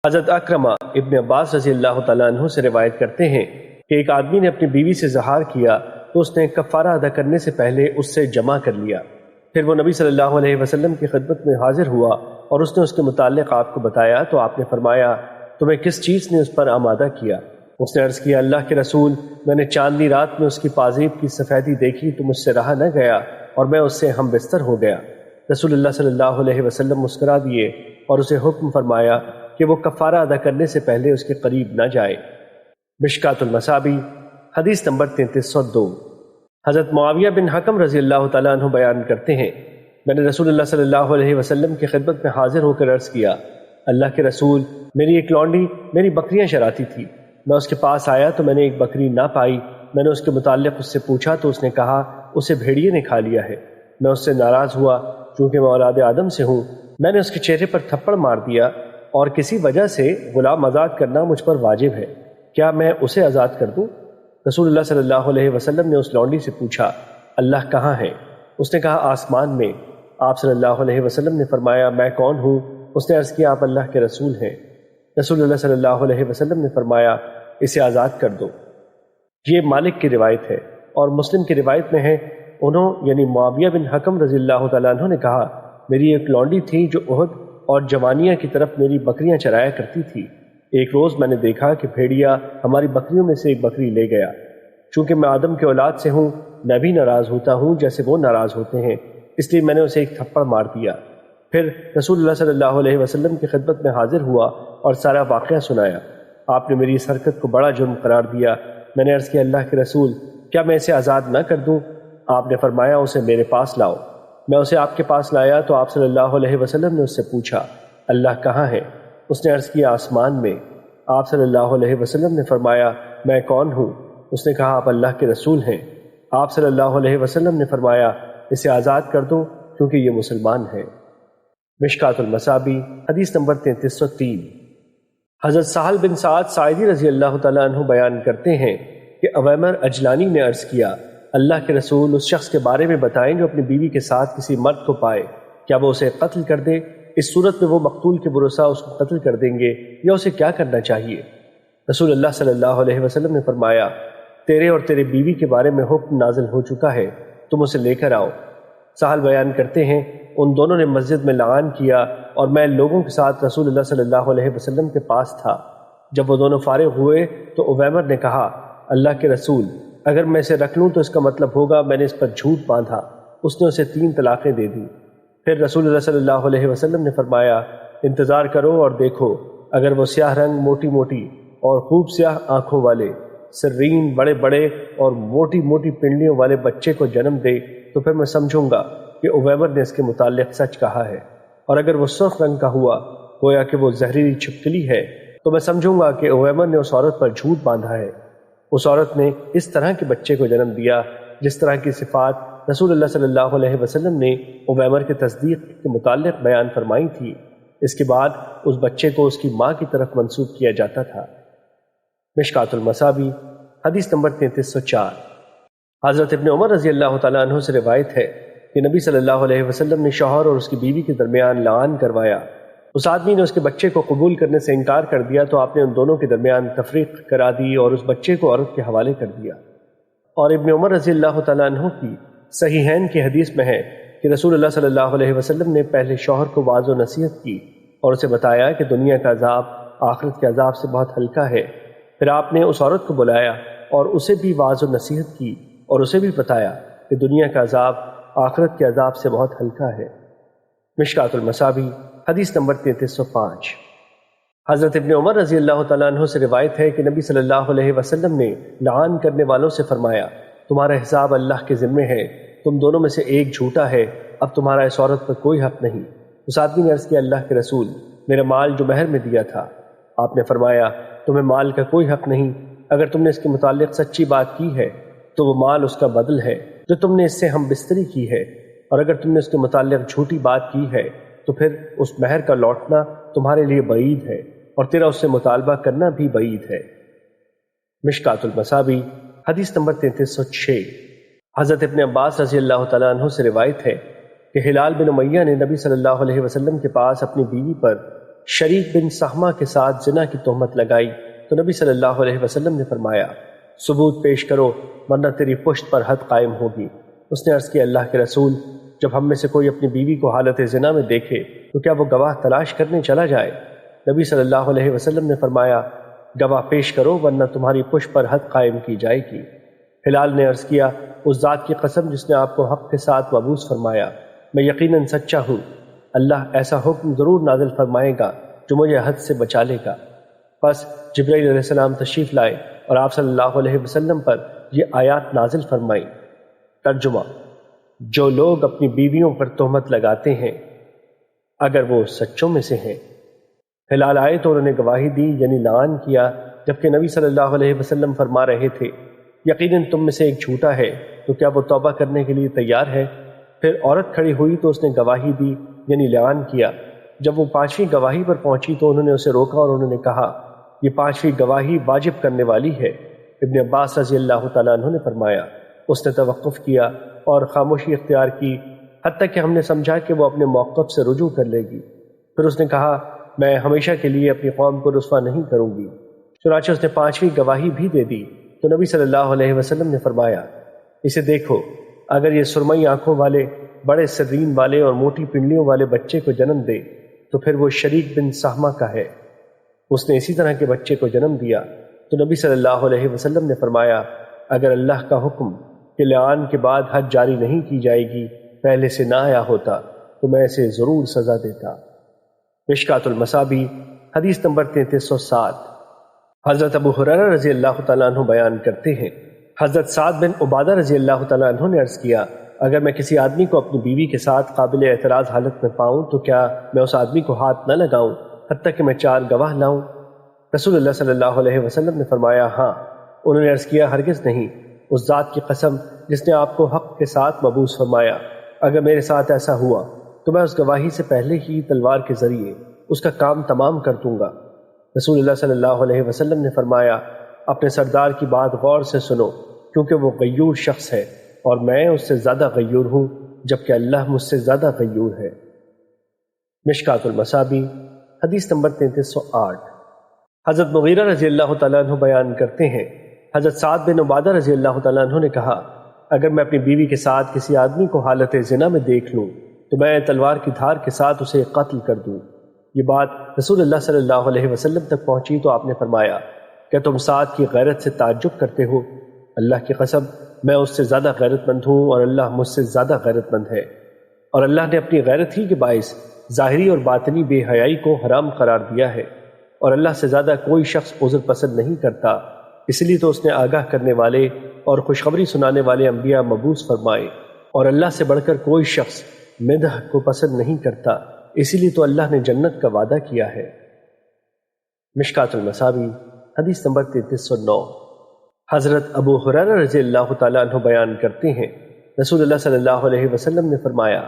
حضرت اکرمہ ابن عباس رضی اللہ تعالیٰ عنہ سے روایت کرتے ہیں کہ ایک آدمی نے اپنی بیوی سے زہار کیا تو اس نے کفارہ ادا کرنے سے پہلے اس سے جمع کر لیا۔ پھر وہ نبی صلی اللہ علیہ وسلم کی خدمت میں حاضر ہوا اور اس نے اس کے متعلق آپ کو بتایا تو آپ نے فرمایا تمہیں کس چیز نے اس پر آمادہ کیا؟ اس نے عرض کیا اللہ کے رسول، میں نے چاندنی رات میں اس کی پازیب کی سفیدی دیکھی تو مجھ سے رہا نہ گیا اور میں اس سے ہم بستر ہو گیا۔ رسول اللہ صلی اللہ علیہ وسلم مسکرا دیے اور اسے حکم فرمایا کہ وہ کفارہ ادا کرنے سے پہلے اس کے قریب نہ جائے۔ مشکات المصابیح حدیث نمبر 3302۔ حضرت معاویہ بن حکم رضی اللہ تعالیٰ عنہ بیان کرتے ہیں میں نے رسول اللہ صلی اللہ علیہ وسلم کی خدمت میں حاضر ہو کر عرض کیا اللہ کے رسول، میری ایک لونڈی میری بکریاں چراتی تھی، میں اس کے پاس آیا تو میں نے ایک بکری نہ پائی۔ میں نے اس کے متعلق اس سے پوچھا تو اس نے کہا اسے بھیڑیے نے کھا لیا ہے۔ میں اس سے ناراض ہوا، چونکہ میں اولاد آدم سے ہوں۔ میں نے اس کے چہرے پر تھپڑ مار دیا اور کسی وجہ سے غلام آزاد کرنا مجھ پر واجب ہے، کیا میں اسے آزاد کر دوں؟ رسول اللہ صلی اللہ علیہ وسلم نے اس لونڈی سے پوچھا اللہ کہاں ہے؟ اس نے کہا آسمان میں۔ آپ صلی اللہ علیہ وسلم نے فرمایا میں کون ہوں؟ اس نے عرض کیا آپ اللہ کے رسول ہیں۔ رسول اللہ صلی اللہ علیہ وسلم نے فرمایا اسے آزاد کر دو۔ یہ مالک کی روایت ہے اور مسلم کی روایت میں ہے انہوں یعنی معاویہ بن حکم رضی اللہ تعالیٰ عنہ نے کہا میری ایک لونڈی تھی جو احد اور جوانیہ کی طرف میری بکریاں چرایا کرتی تھی۔ ایک روز میں نے دیکھا کہ بھیڑیا ہماری بکریوں میں سے ایک بکری لے گیا۔ چونکہ میں آدم کے اولاد سے ہوں، میں بھی ناراض ہوتا ہوں جیسے وہ ناراض ہوتے ہیں، اس لیے میں نے اسے ایک تھپڑ مار دیا۔ پھر رسول اللہ صلی اللہ علیہ وسلم کی خدمت میں حاضر ہوا اور سارا واقعہ سنایا۔ آپ نے میری اس حرکت کو بڑا جرم قرار دیا۔ میں نے عرض کیا اللہ کے رسول، کیا میں اسے آزاد نہ کر دوں؟ آپ نے فرمایا اسے میرے پاس لاؤ۔ میں اسے آپ کے پاس لایا تو آپ صلی اللہ علیہ وسلم نے اس سے پوچھا اللہ کہاں ہے؟ اس نے عرض کیا آسمان میں۔ آپ صلی اللہ علیہ وسلم نے فرمایا میں کون ہوں؟ اس نے کہا آپ اللہ کے رسول ہیں۔ آپ صلی اللہ علیہ وسلم نے فرمایا اسے آزاد کر دو کیونکہ یہ مسلمان ہے۔ مشکات المصابیح حدیث نمبر 3303۔ حضرت سہل بن سعد ساعدی رضی اللہ تعالیٰ عنہ بیان کرتے ہیں کہ عویمر اجلانی نے عرض کیا اللہ کے رسول اس شخص کے بارے میں بتائیں جو اپنی بیوی کے ساتھ کسی مرد کو پائے، کیا وہ اسے قتل کر دے؟ اس صورت میں وہ مقتول کے بھروسہ اس کو قتل کر دیں گے یا اسے کیا کرنا چاہیے؟ رسول اللہ صلی اللہ علیہ وسلم نے فرمایا تیرے اور تیرے بیوی کے بارے میں حکم نازل ہو چکا ہے، تم اسے لے کر آؤ۔ سہل بیان کرتے ہیں ان دونوں نے مسجد میں لعان کیا اور میں لوگوں کے ساتھ رسول اللہ صلی اللہ علیہ وسلم کے پاس تھا۔ جب وہ دونوں فارغ ہوئے تو عویمر نے کہا اللہ کے رسول، اگر میں اسے رکھ لوں تو اس کا مطلب ہوگا میں نے اس پر جھوٹ باندھا۔ اس نے اسے 3 طلاقیں دے دیں۔ پھر رسول اللہ صلی اللہ علیہ وسلم نے فرمایا انتظار کرو اور دیکھو، اگر وہ سیاہ رنگ موٹی موٹی اور خوب سیاہ آنکھوں والے سرین بڑے بڑے اور موٹی موٹی پنڈلیوں والے بچے کو جنم دے تو پھر میں سمجھوں گا کہ عویمر نے اس کے متعلق سچ کہا ہے، اور اگر وہ سرخ رنگ کا ہوا گویا کہ وہ زہریلی چھپکلی ہے تو میں سمجھوں گا کہ عویمر نے اس عورت پر جھوٹ باندھا ہے۔ اس عورت نے اس طرح کے بچے کو جنم دیا جس طرح کی صفات رسول اللہ صلی اللہ علیہ وسلم نے عویمر کے تصدیق کے متعلق بیان فرمائی تھی۔ اس کے بعد اس بچے کو اس کی ماں کی طرف منسوب کیا جاتا تھا۔ مشکات المصابیح حدیث نمبر 3304۔ حضرت ابن عمر رضی اللہ تعالیٰ عنہ سے روایت ہے کہ نبی صلی اللہ علیہ وسلم نے شوہر اور اس کی بیوی کے درمیان لعان کروایا۔ اس آدمی نے اس کے بچے کو قبول کرنے سے انکار کر دیا تو آپ نے ان دونوں کے درمیان تفریق کرا دی اور اس بچے کو عورت کے حوالے کر دیا۔ اور ابن عمر رضی اللہ تعالیٰ عنہ کی صحیحین کی حدیث میں ہے کہ رسول اللہ صلی اللہ علیہ وسلم نے پہلے شوہر کو واعظ و نصیحت کی اور اسے بتایا کہ دنیا کا عذاب آخرت کے عذاب سے بہت ہلکا ہے۔ پھر آپ نے اس عورت کو بلایا اور اسے بھی واعظ و نصیحت کی اور اسے بھی بتایا کہ دنیا کا عذاب آخرت کے عذاب سے بہت ہلکا ہے۔ مشکات المصابیح حدیث نمبر 3305۔ حضرت ابن عمر رضی اللہ تعالیٰ عنہ سے روایت ہے کہ نبی صلی اللہ علیہ وسلم نے لعان کرنے والوں سے فرمایا تمہارا حساب اللہ کے ذمے ہے، تم دونوں میں سے ایک جھوٹا ہے، اب تمہارا اس عورت پر کوئی حق نہیں۔ اس آدمی نے عرض کیا اللہ کے رسول، میرا مال جو مہر میں دیا تھا۔ آپ نے فرمایا تمہیں مال کا کوئی حق نہیں، اگر تم نے اس کے متعلق سچی بات کی ہے تو وہ مال اس کا بدل ہے جو تم نے اس سے ہم بستری کی ہے، اور اگر تم نے اس کے متعلق جھوٹی بات کی ہے تو پھر اس مہر کا لوٹنا تمہارے لیے بعید ہے اور تیرا اس سے مطالبہ کرنا بھی بعید ہے۔ مشکات المصابیح حدیث نمبر 3306۔ حضرت ابن عباس رضی اللہ تعالیٰ عنہ سے روایت ہے کہ ہلال بن امیہ نے نبی صلی اللہ علیہ وسلم کے پاس اپنی بیوی پر شریک بن سہمہ کے ساتھ زنا کی تہمت لگائی تو نبی صلی اللہ علیہ وسلم نے فرمایا ثبوت پیش کرو ورنہ تیری پشت پر حد قائم ہوگی۔ اس نے عرض کیا اللہ کے رسول، جب ہم میں سے کوئی اپنی بیوی کو حالت زنا میں دیکھے تو کیا وہ گواہ تلاش کرنے چلا جائے؟ نبی صلی اللہ علیہ وسلم نے فرمایا گواہ پیش کرو ورنہ تمہاری پشت پر حد قائم کی جائے گی۔ ہلال نے عرض کیا اس ذات کی قسم جس نے آپ کو حق کے ساتھ مبعوث فرمایا، میں یقیناً سچا ہوں، اللہ ایسا حکم ضرور نازل فرمائے گا جو مجھے حد سے بچا لے گا۔ پس جبرائیل علیہ السلام تشریف لائے اور آپ صلی اللہ علیہ وسلم پر یہ آیات نازل فرمائیں۔ ترجمہ: جو لوگ اپنی بیویوں پر تہمت لگاتے ہیں اگر وہ سچوں میں سے ہیں۔ ہلال آئے تو انہوں نے گواہی دی یعنی لعان کیا، جبکہ نبی صلی اللہ علیہ وسلم فرما رہے تھے یقیناً تم میں سے ایک جھوٹا ہے، تو کیا وہ توبہ کرنے کے لیے تیار ہے؟ پھر عورت کھڑی ہوئی تو اس نے گواہی دی یعنی لعان کیا۔ جب وہ پانچویں گواہی پر پہنچی تو انہوں نے اسے روکا اور انہوں نے کہا یہ پانچویں گواہی واجب کرنے والی ہے۔ ابن عباس رضی اللہ تعالیٰ عنہ نے فرمایا اس نے توقف کیا اور خاموشی اختیار کی حتیٰ کہ ہم نے سمجھا کہ وہ اپنے موقف سے رجوع کر لے گی۔ پھر اس نے کہا میں ہمیشہ کے لیے اپنی قوم کو رسوا نہیں کروں گی۔ چنانچہ اس نے پانچویں گواہی بھی دے دی تو نبی صلی اللہ علیہ وسلم نے فرمایا اسے دیکھو، اگر یہ سرمئی آنکھوں والے، بڑے سرین والے اور موٹی پنڈلیوں والے بچے کو جنم دے تو پھر وہ شریک بن سہمہ کا ہے۔ اس نے اسی طرح کے بچے کو جنم دیا تو نبی صلی اللہ علیہ وسلم نے فرمایا اگر اللہ کا حکم کہ لعان کے بعد حد جاری نہیں کی جائے گی پہلے سے نہ آیا ہوتا تو میں اسے ضرور سزا دیتا۔ مشکات المصابیح حدیث نمبر 3307۔ حضرت ابو ہریرہ رضی اللہ تعالیٰ عنہ بیان کرتے ہیں حضرت سعد بن عبادہ رضی اللہ تعالیٰ عنہ نے عرض کیا اگر میں کسی آدمی کو اپنی بیوی کے ساتھ قابل اعتراض حالت میں پاؤں تو کیا میں اس آدمی کو ہاتھ نہ لگاؤں حتیٰ کہ میں 4 گواہ لاؤں؟ رسول اللہ صلی اللہ علیہ وسلم نے فرمایا ہاں۔ انہوں نے عرض کیا ہرگز نہیں، اس ذات کی قسم جس نے آپ کو حق کے ساتھ مبعوث فرمایا، اگر میرے ساتھ ایسا ہوا تو میں اس گواہی سے پہلے ہی تلوار کے ذریعے اس کا کام تمام کر دوں گا۔ رسول اللہ صلی اللہ علیہ وسلم نے فرمایا اپنے سردار کی بات غور سے سنو کیونکہ وہ غیور شخص ہے اور میں اس سے زیادہ غیور ہوں جبکہ اللہ مجھ سے زیادہ غیور ہے۔ مشکات المصابیح حدیث نمبر 3308۔ حضرت مغیرہ رضی اللہ تعالیٰ عنہ بیان کرتے ہیں حضرت سعد بن عبادہ رضی اللہ تعالیٰ عنہ نے کہا اگر میں اپنی بیوی کے ساتھ کسی آدمی کو حالت زنا میں دیکھ لوں تو میں تلوار کی دھار کے ساتھ اسے قتل کر دوں۔ یہ بات رسول اللہ صلی اللہ علیہ وسلم تک پہنچی تو آپ نے فرمایا کیا تم سعد کی غیرت سے تعجب کرتے ہو؟ اللہ کی قسم میں اس سے زیادہ غیرت مند ہوں اور اللہ مجھ سے زیادہ غیرت مند ہے، اور اللہ نے اپنی غیرت ہی کے باعث ظاہری اور باطنی بے حیائی کو حرام قرار دیا ہے، اور اللہ سے زیادہ کوئی شخص عذر پسند نہیں کرتا، اس لیے تو اس نے آگاہ کرنے والے اور خوشخبری سنانے والے انبیاء مبعوث فرمائے، اور اللہ سے بڑھ کر کوئی شخص مدح کو پسند نہیں کرتا، اسی لیے تو اللہ نے جنت کا وعدہ کیا ہے۔ مشکات المصابیح حدیث نمبر 3309۔ حضرت ابو ہریرہ رضی اللہ تعالیٰ عنہ بیان کرتے ہیں رسول اللہ صلی اللہ علیہ وسلم نے فرمایا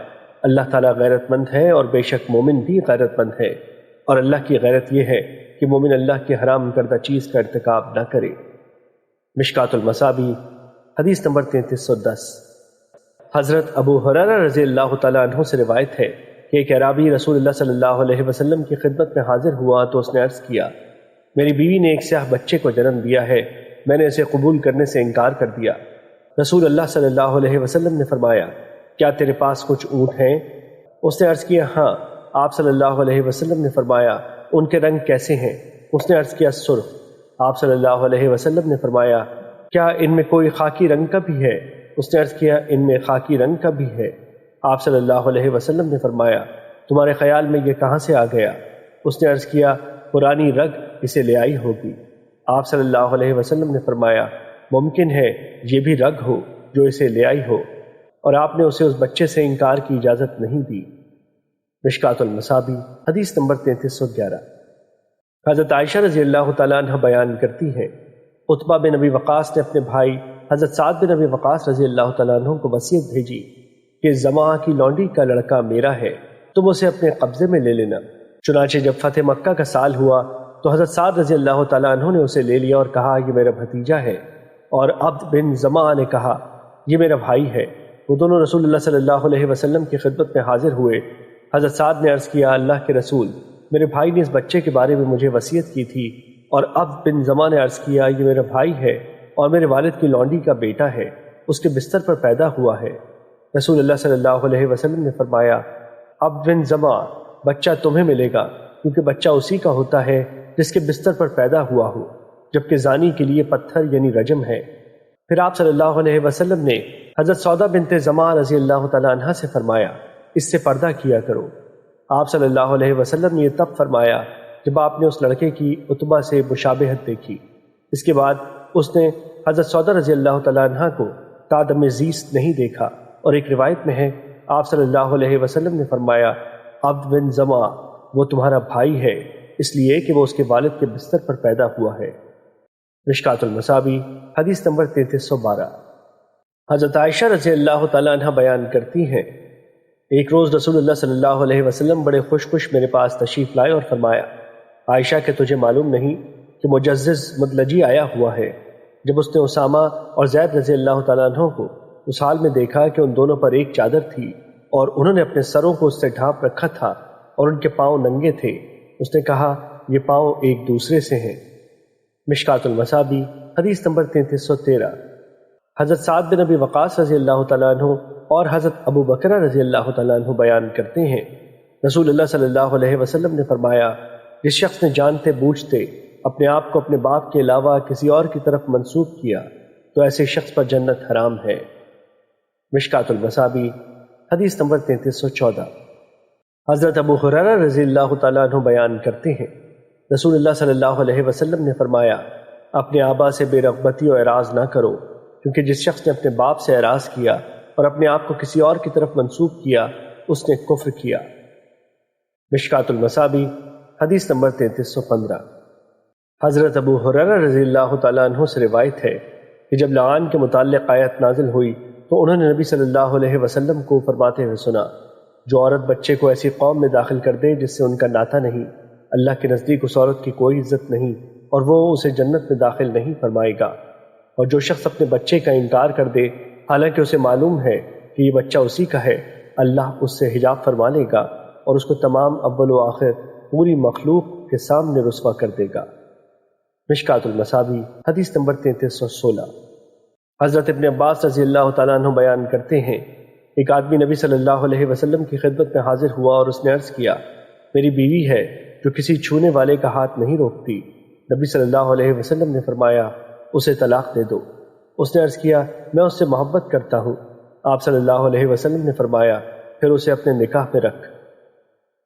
اللہ تعالیٰ غیرت مند ہے اور بے شک مومن بھی غیرت مند ہے، اور اللہ کی غیرت یہ ہے کہ مومن اللہ کی حرام کردہ چیز کا ارتکاب نہ کرے۔ مشکات المصابیح حدیث نمبر 3310۔ حضرت ابو ہریرہ رضی اللہ تعالیٰ عنہ سے روایت ہے کہ ایک اعرابی رسول اللہ صلی اللہ علیہ وسلم کی خدمت میں حاضر ہوا تو اس نے عرض کیا میری بیوی نے ایک سیاہ بچے کو جنم دیا ہے، میں نے اسے قبول کرنے سے انکار کر دیا۔ رسول اللہ صلی اللہ علیہ وسلم نے فرمایا کیا تیرے پاس کچھ اونٹ ہیں؟ اس نے عرض کیا ہاں۔ آپ صلی اللہ علیہ وسلم نے فرمایا ان کے رنگ کیسے ہیں؟ اس نے عرض کیا سرخ۔ آپ صلی اللہ علیہ وسلم نے فرمایا کیا ان میں کوئی خاکی رنگ کا بھی ہے؟ اس نے عرض کیا ان میں خاکی رنگ کا بھی ہے۔ آپ صلی اللہ علیہ وسلم نے فرمایا تمہارے خیال میں یہ کہاں سے آ گیا؟ اس نے عرض کیا پرانی رگ اسے لے آئی ہوگی۔ آپ صلی اللہ علیہ وسلم نے فرمایا ممکن ہے یہ بھی رگ ہو جو اسے لے آئی ہو، اور آپ نے اسے اس بچے سے انکار کی اجازت نہیں دی۔ مشکات المصابیح حدیث نمبر 3311۔ حضرت عائشہ رضی اللہ تعالیٰ عنہ بیان کرتی ہیں عتبہ بن ابی وقاص نے اپنے بھائی حضرت سعد بن ابی وقاص رضی اللہ تعالیٰ عنہ کو وصیت بھیجی کہ زماں کی لونڈی کا لڑکا میرا ہے، تم اسے اپنے قبضے میں لے لینا۔ چنانچہ جب فتح مکہ کا سال ہوا تو حضرت سعد رضی اللہ تعالیٰ عنہ نے اسے لے لیا اور کہا یہ میرا بھتیجا ہے، اور عبد بن زماں نے کہا یہ میرا بھائی ہے۔ وہ دونوں رسول اللہ صلی اللہ علیہ وسلم کی خدمت میں حاضر ہوئے۔ حضرت سعد نے عرض کیا اللہ کے رسول میرے بھائی نے اس بچے کے بارے میں مجھے وصیت کی تھی، اور اب بن زماں نے عرض کیا یہ میرا بھائی ہے اور میرے والد کی لونڈی کا بیٹا ہے، اس کے بستر پر پیدا ہوا ہے۔ رسول اللہ صلی اللہ علیہ وسلم نے فرمایا، اب بن زماں بچہ تمہیں ملے گا، کیونکہ بچہ اسی کا ہوتا ہے جس کے بستر پر پیدا ہوا ہو، جبکہ زانی کے لیے پتھر یعنی رجم ہے۔ پھر آپ صلی اللہ علیہ وسلم نے حضرت سودا بنت زماں رضی اللہ تعالیٰ عنہ سے فرمایا، اس سے پردہ کیا کرو۔ آپ صلی اللہ علیہ وسلم نے یہ تب فرمایا جب آپ نے اس لڑکے کی عتبہ سے مشابہت دیکھی۔ اس کے بعد اس نے حضرت سودا رضی اللہ تعالیٰ عنہ کو تادم زیست نہیں دیکھا، اور ایک روایت میں ہے آپ صلی اللہ علیہ وسلم نے فرمایا، عبد بن زماں وہ تمہارا بھائی ہے، اس لیے کہ وہ اس کے والد کے بستر پر پیدا ہوا ہے۔ مشکات المصابیح حدیث نمبر 3312۔ حضرت عائشہ رضی اللہ تعالیٰ عنہ بیان کرتی ہیں، ایک روز رسول اللہ صلی اللہ علیہ وسلم بڑے خوش میرے پاس تشریف لائے اور فرمایا، عائشہ کہ تجھے معلوم نہیں کہ مجزز مدلجی آیا ہوا ہے۔ جب اس نے اسامہ اور زید رضی اللہ تعالیٰ عنہ کو اس حال میں دیکھا کہ ان دونوں پر ایک چادر تھی اور انہوں نے اپنے سروں کو اس سے ڈھانپ رکھا تھا اور ان کے پاؤں ننگے تھے، اس نے کہا یہ پاؤں ایک دوسرے سے ہیں۔ مشکات المصابیح حدیث نمبر 3313۔ حضرت سعد بن ابی وقاص رضی اللہ تعالیٰ عنہ اور حضرت ابو بکر رضی اللہ تعالیٰ عنہ بیان کرتے ہیں، رسول اللہ صلی اللہ علیہ وسلم نے فرمایا، جس شخص نے جانتے بوجھتے اپنے آپ کو اپنے باپ کے علاوہ کسی اور کی طرف منسوب کیا تو ایسے شخص پر جنت حرام ہے۔ مشکات المصابیح حدیث نمبر 3314۔ حضرت ابو ہریرہ رضی اللہ تعالیٰ عنہ بیان کرتے ہیں، رسول اللہ صلی اللہ علیہ وسلم نے فرمایا، اپنے آبا سے بے رغبتی و اعراض نہ کرو، کیونکہ جس شخص نے اپنے باپ سے اعراض کیا اور اپنے آپ کو کسی اور کی طرف منسوب کیا اس نے کفر کیا۔ مشکات المصابیح حدیث نمبر 3315۔ حضرت ابو ہریرہ رضی اللہ تعالیٰ عنہ سے روایت ہے کہ جب لعان کے متعلق آیت نازل ہوئی تو انہوں نے نبی صلی اللہ علیہ وسلم کو فرماتے ہوئے سنا، جو عورت بچے کو ایسی قوم میں داخل کر دے جس سے ان کا ناتا نہیں، اللہ کے نزدیک اس عورت کی کوئی عزت نہیں اور وہ اسے جنت میں داخل نہیں فرمائے گا۔ اور جو شخص اپنے بچے کا انکار کر دے حالانکہ اسے معلوم ہے کہ یہ بچہ اسی کا ہے، اللہ اس سے حجاب فرما لے گا اور اس کو تمام اول و آخر پوری مخلوق کے سامنے رسوا کر دے گا۔ مشکات المصابیح حدیث نمبر 3316۔ حضرت ابن عباس رضی اللہ تعالیٰ عنہ بیان کرتے ہیں، ایک آدمی نبی صلی اللہ علیہ وسلم کی خدمت میں حاضر ہوا اور اس نے عرض کیا، میری بیوی ہے جو کسی چھونے والے کا ہاتھ نہیں روکتی۔ نبی صلی اللہ علیہ وسلم نے فرمایا، اسے طلاق دے دو۔ اس نے عرض کیا، میں اس سے محبت کرتا ہوں۔ آپ صلی اللہ علیہ وسلم نے فرمایا، پھر اسے اپنے نکاح پہ رکھ۔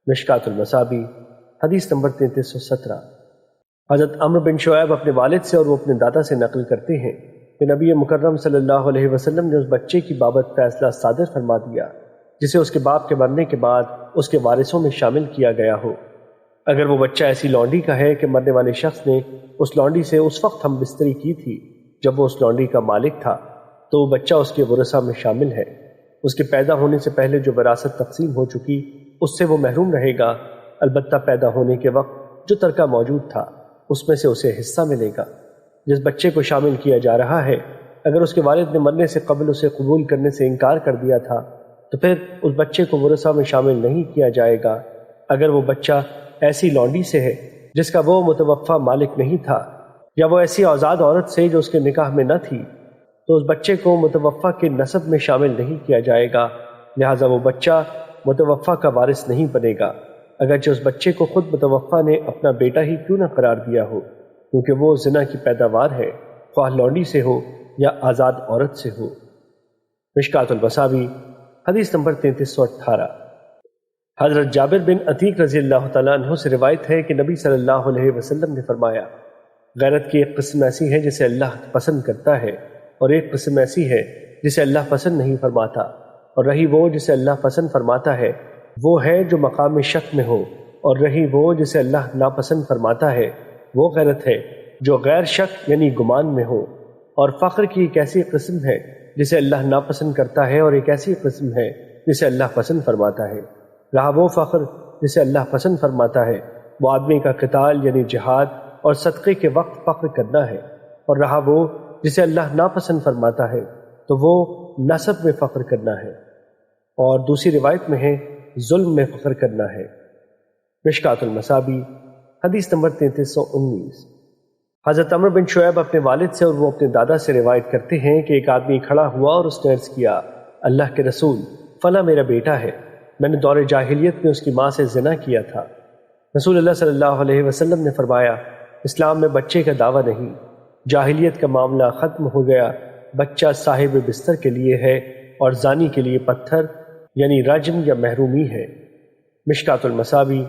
مشکات المصابیح حدیث نمبر 3317۔ حضرت عمرو بن شعیب اپنے والد سے اور وہ اپنے دادا سے نقل کرتے ہیں کہ نبی مکرم صلی اللہ علیہ وسلم نے اس بچے کی بابت فیصلہ صادر فرما دیا جسے اس کے باپ کے مرنے کے بعد اس کے وارثوں میں شامل کیا گیا ہو۔ اگر وہ بچہ ایسی لونڈی کا ہے کہ مرنے والے شخص نے اس لونڈی سے اس وقت ہم بستری کی تھی جب وہ اس لونڈی کا مالک تھا، تو وہ بچہ اس کے ورثہ میں شامل ہے۔ اس کے پیدا ہونے سے پہلے جو وراثت تقسیم ہو چکی اس سے وہ محروم رہے گا، البتہ پیدا ہونے کے وقت جو ترکہ موجود تھا اس میں سے اسے حصہ ملے گا۔ جس بچے کو شامل کیا جا رہا ہے اگر اس کے والد نے مرنے سے قبل اسے قبول کرنے سے انکار کر دیا تھا تو پھر اس بچے کو ورثہ میں شامل نہیں کیا جائے گا۔ اگر وہ بچہ ایسی لونڈی سے ہے جس کا وہ متوفہ مالک نہیں تھا، یا وہ ایسی آزاد عورت سے جو اس کے نکاح میں نہ تھی، تو اس بچے کو متوفہ کے نسب میں شامل نہیں کیا جائے گا، لہٰذا وہ بچہ متوفہ کا وارث نہیں بنے گا، اگرچہ اس بچے کو خود متوفہ نے اپنا بیٹا ہی کیوں نہ قرار دیا ہو، کیونکہ وہ زنا کی پیداوار ہے، خواہ لونڈی سے ہو یا آزاد عورت سے ہو۔ مشکات المصابیح حدیث نمبر 3318۔ حضرت جابر بن عتیق رضی اللہ تعالیٰ عنہ سے روایت ہے کہ نبی صلی اللہ علیہ وسلم نے فرمایا، غیرت کی ایک قسم ایسی ہے جسے اللہ پسند کرتا ہے، اور ایک قسم ایسی ہے جسے اللہ پسند نہیں فرماتا، اور رہی وہ جسے اللہ پسند فرماتا ہے وہ ہے جو مقام شک میں ہو، اور رہی وہ جسے اللہ ناپسند فرماتا ہے وہ غیرت ہے جو غیر شک یعنی گمان میں ہو۔ اور فخر کی ایک ایسی قسم ہے جسے اللہ ناپسند کرتا ہے، اور ایک ایسی قسم ہے جسے اللہ پسند فرماتا ہے۔ رہا وہ فخر جسے اللہ پسند فرماتا ہے وہ آدمی کا قتال یعنی جہاد اور صدقے کے وقت فخر کرنا ہے، اور رہا وہ جسے اللہ ناپسند فرماتا ہے تو وہ نسب میں فخر کرنا ہے، اور دوسری روایت میں ہے ظلم میں فخر کرنا ہے۔ مشکات المصابی حدیث نمبر 3319۔ حضرت عمرو بن شعیب اپنے والد سے اور وہ اپنے دادا سے روایت کرتے ہیں کہ ایک آدمی کھڑا ہوا اور اس نے عرض کیا، اللہ کے رسول، فلاں میرا بیٹا ہے، میں نے دور جاہلیت میں اس کی ماں سے زنا کیا تھا۔ رسول اللہ صلی اللہ علیہ وسلم نے فرمایا، اسلام میں بچے کا دعویٰ نہیں، جاہلیت کا معاملہ ختم ہو گیا، بچہ صاحب بستر کے لیے ہے اور زانی کے لیے پتھر یعنی رجم یا محرومی ہے۔ مشکات المصابی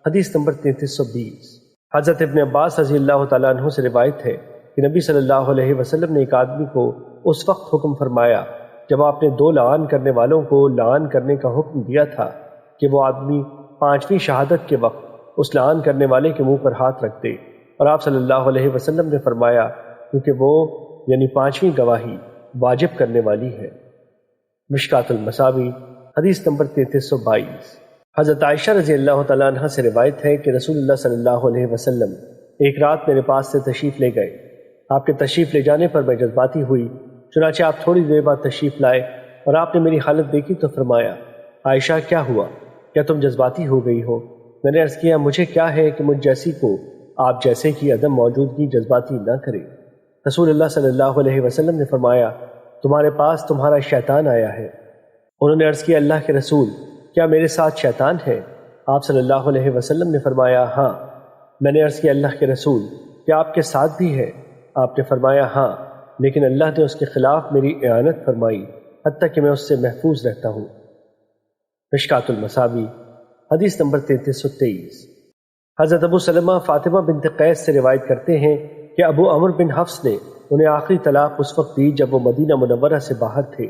حدیث نمبر 3320۔ حضرت ابن عباس رضی اللہ تعالیٰ عنہ سے روایت ہے کہ نبی صلی اللہ علیہ وسلم نے ایک آدمی کو اس وقت حکم فرمایا جب آپ نے 2 لعان کرنے والوں کو لعان کرنے کا حکم دیا تھا کہ وہ آدمی 5ویں شہادت کے وقت اس لعان کرنے والے کے منہ پر ہاتھ رکھ دے، اور آپ صلی اللہ علیہ وسلم نے فرمایا کیونکہ وہ یعنی 5ویں گواہی واجب کرنے والی ہے۔ مشکات المصابی حدیث نمبر 3322۔ حضرت عائشہ رضی اللہ تعالیٰ عنہ سے روایت ہے کہ رسول اللہ صلی اللہ علیہ وسلم ایک رات میرے پاس سے تشریف لے گئے۔ آپ کے تشریف لے جانے پر میں جذباتی ہوئی، چنانچہ آپ تھوڑی دیر بعد تشریف لائے اور آپ نے میری حالت دیکھی تو فرمایا، عائشہ کیا ہوا؟ کیا تم جذباتی ہو گئی ہو؟ میں نے عرض کیا، مجھے کیا ہے کہ مجھ جیسی کو آپ جیسے کی عدم موجودگی جذباتی نہ کرے۔ رسول اللہ صلی اللہ علیہ وسلم نے فرمایا، تمہارے پاس تمہارا شیطان آیا ہے۔ انہوں نے عرض کیا، اللہ کے رسول، کیا میرے ساتھ شیطان ہے؟ آپ صلی اللہ علیہ وسلم نے فرمایا، ہاں۔ میں نے عرض کیا، اللہ کے رسول، کیا آپ کے ساتھ بھی ہے؟ آپ نے فرمایا، ہاں، لیکن اللہ نے اس کے خلاف میری اعانت فرمائی حتیٰ کہ میں اس سے محفوظ رہتا ہوں۔ مشکات المصابی حدیث نمبر 3323۔ حضرت ابو سلمہ فاطمہ بنت قیس سے روایت کرتے ہیں کہ ابو عمرو بن حفص نے انہیں آخری طلاق اس وقت دی جب وہ مدینہ منورہ سے باہر تھے،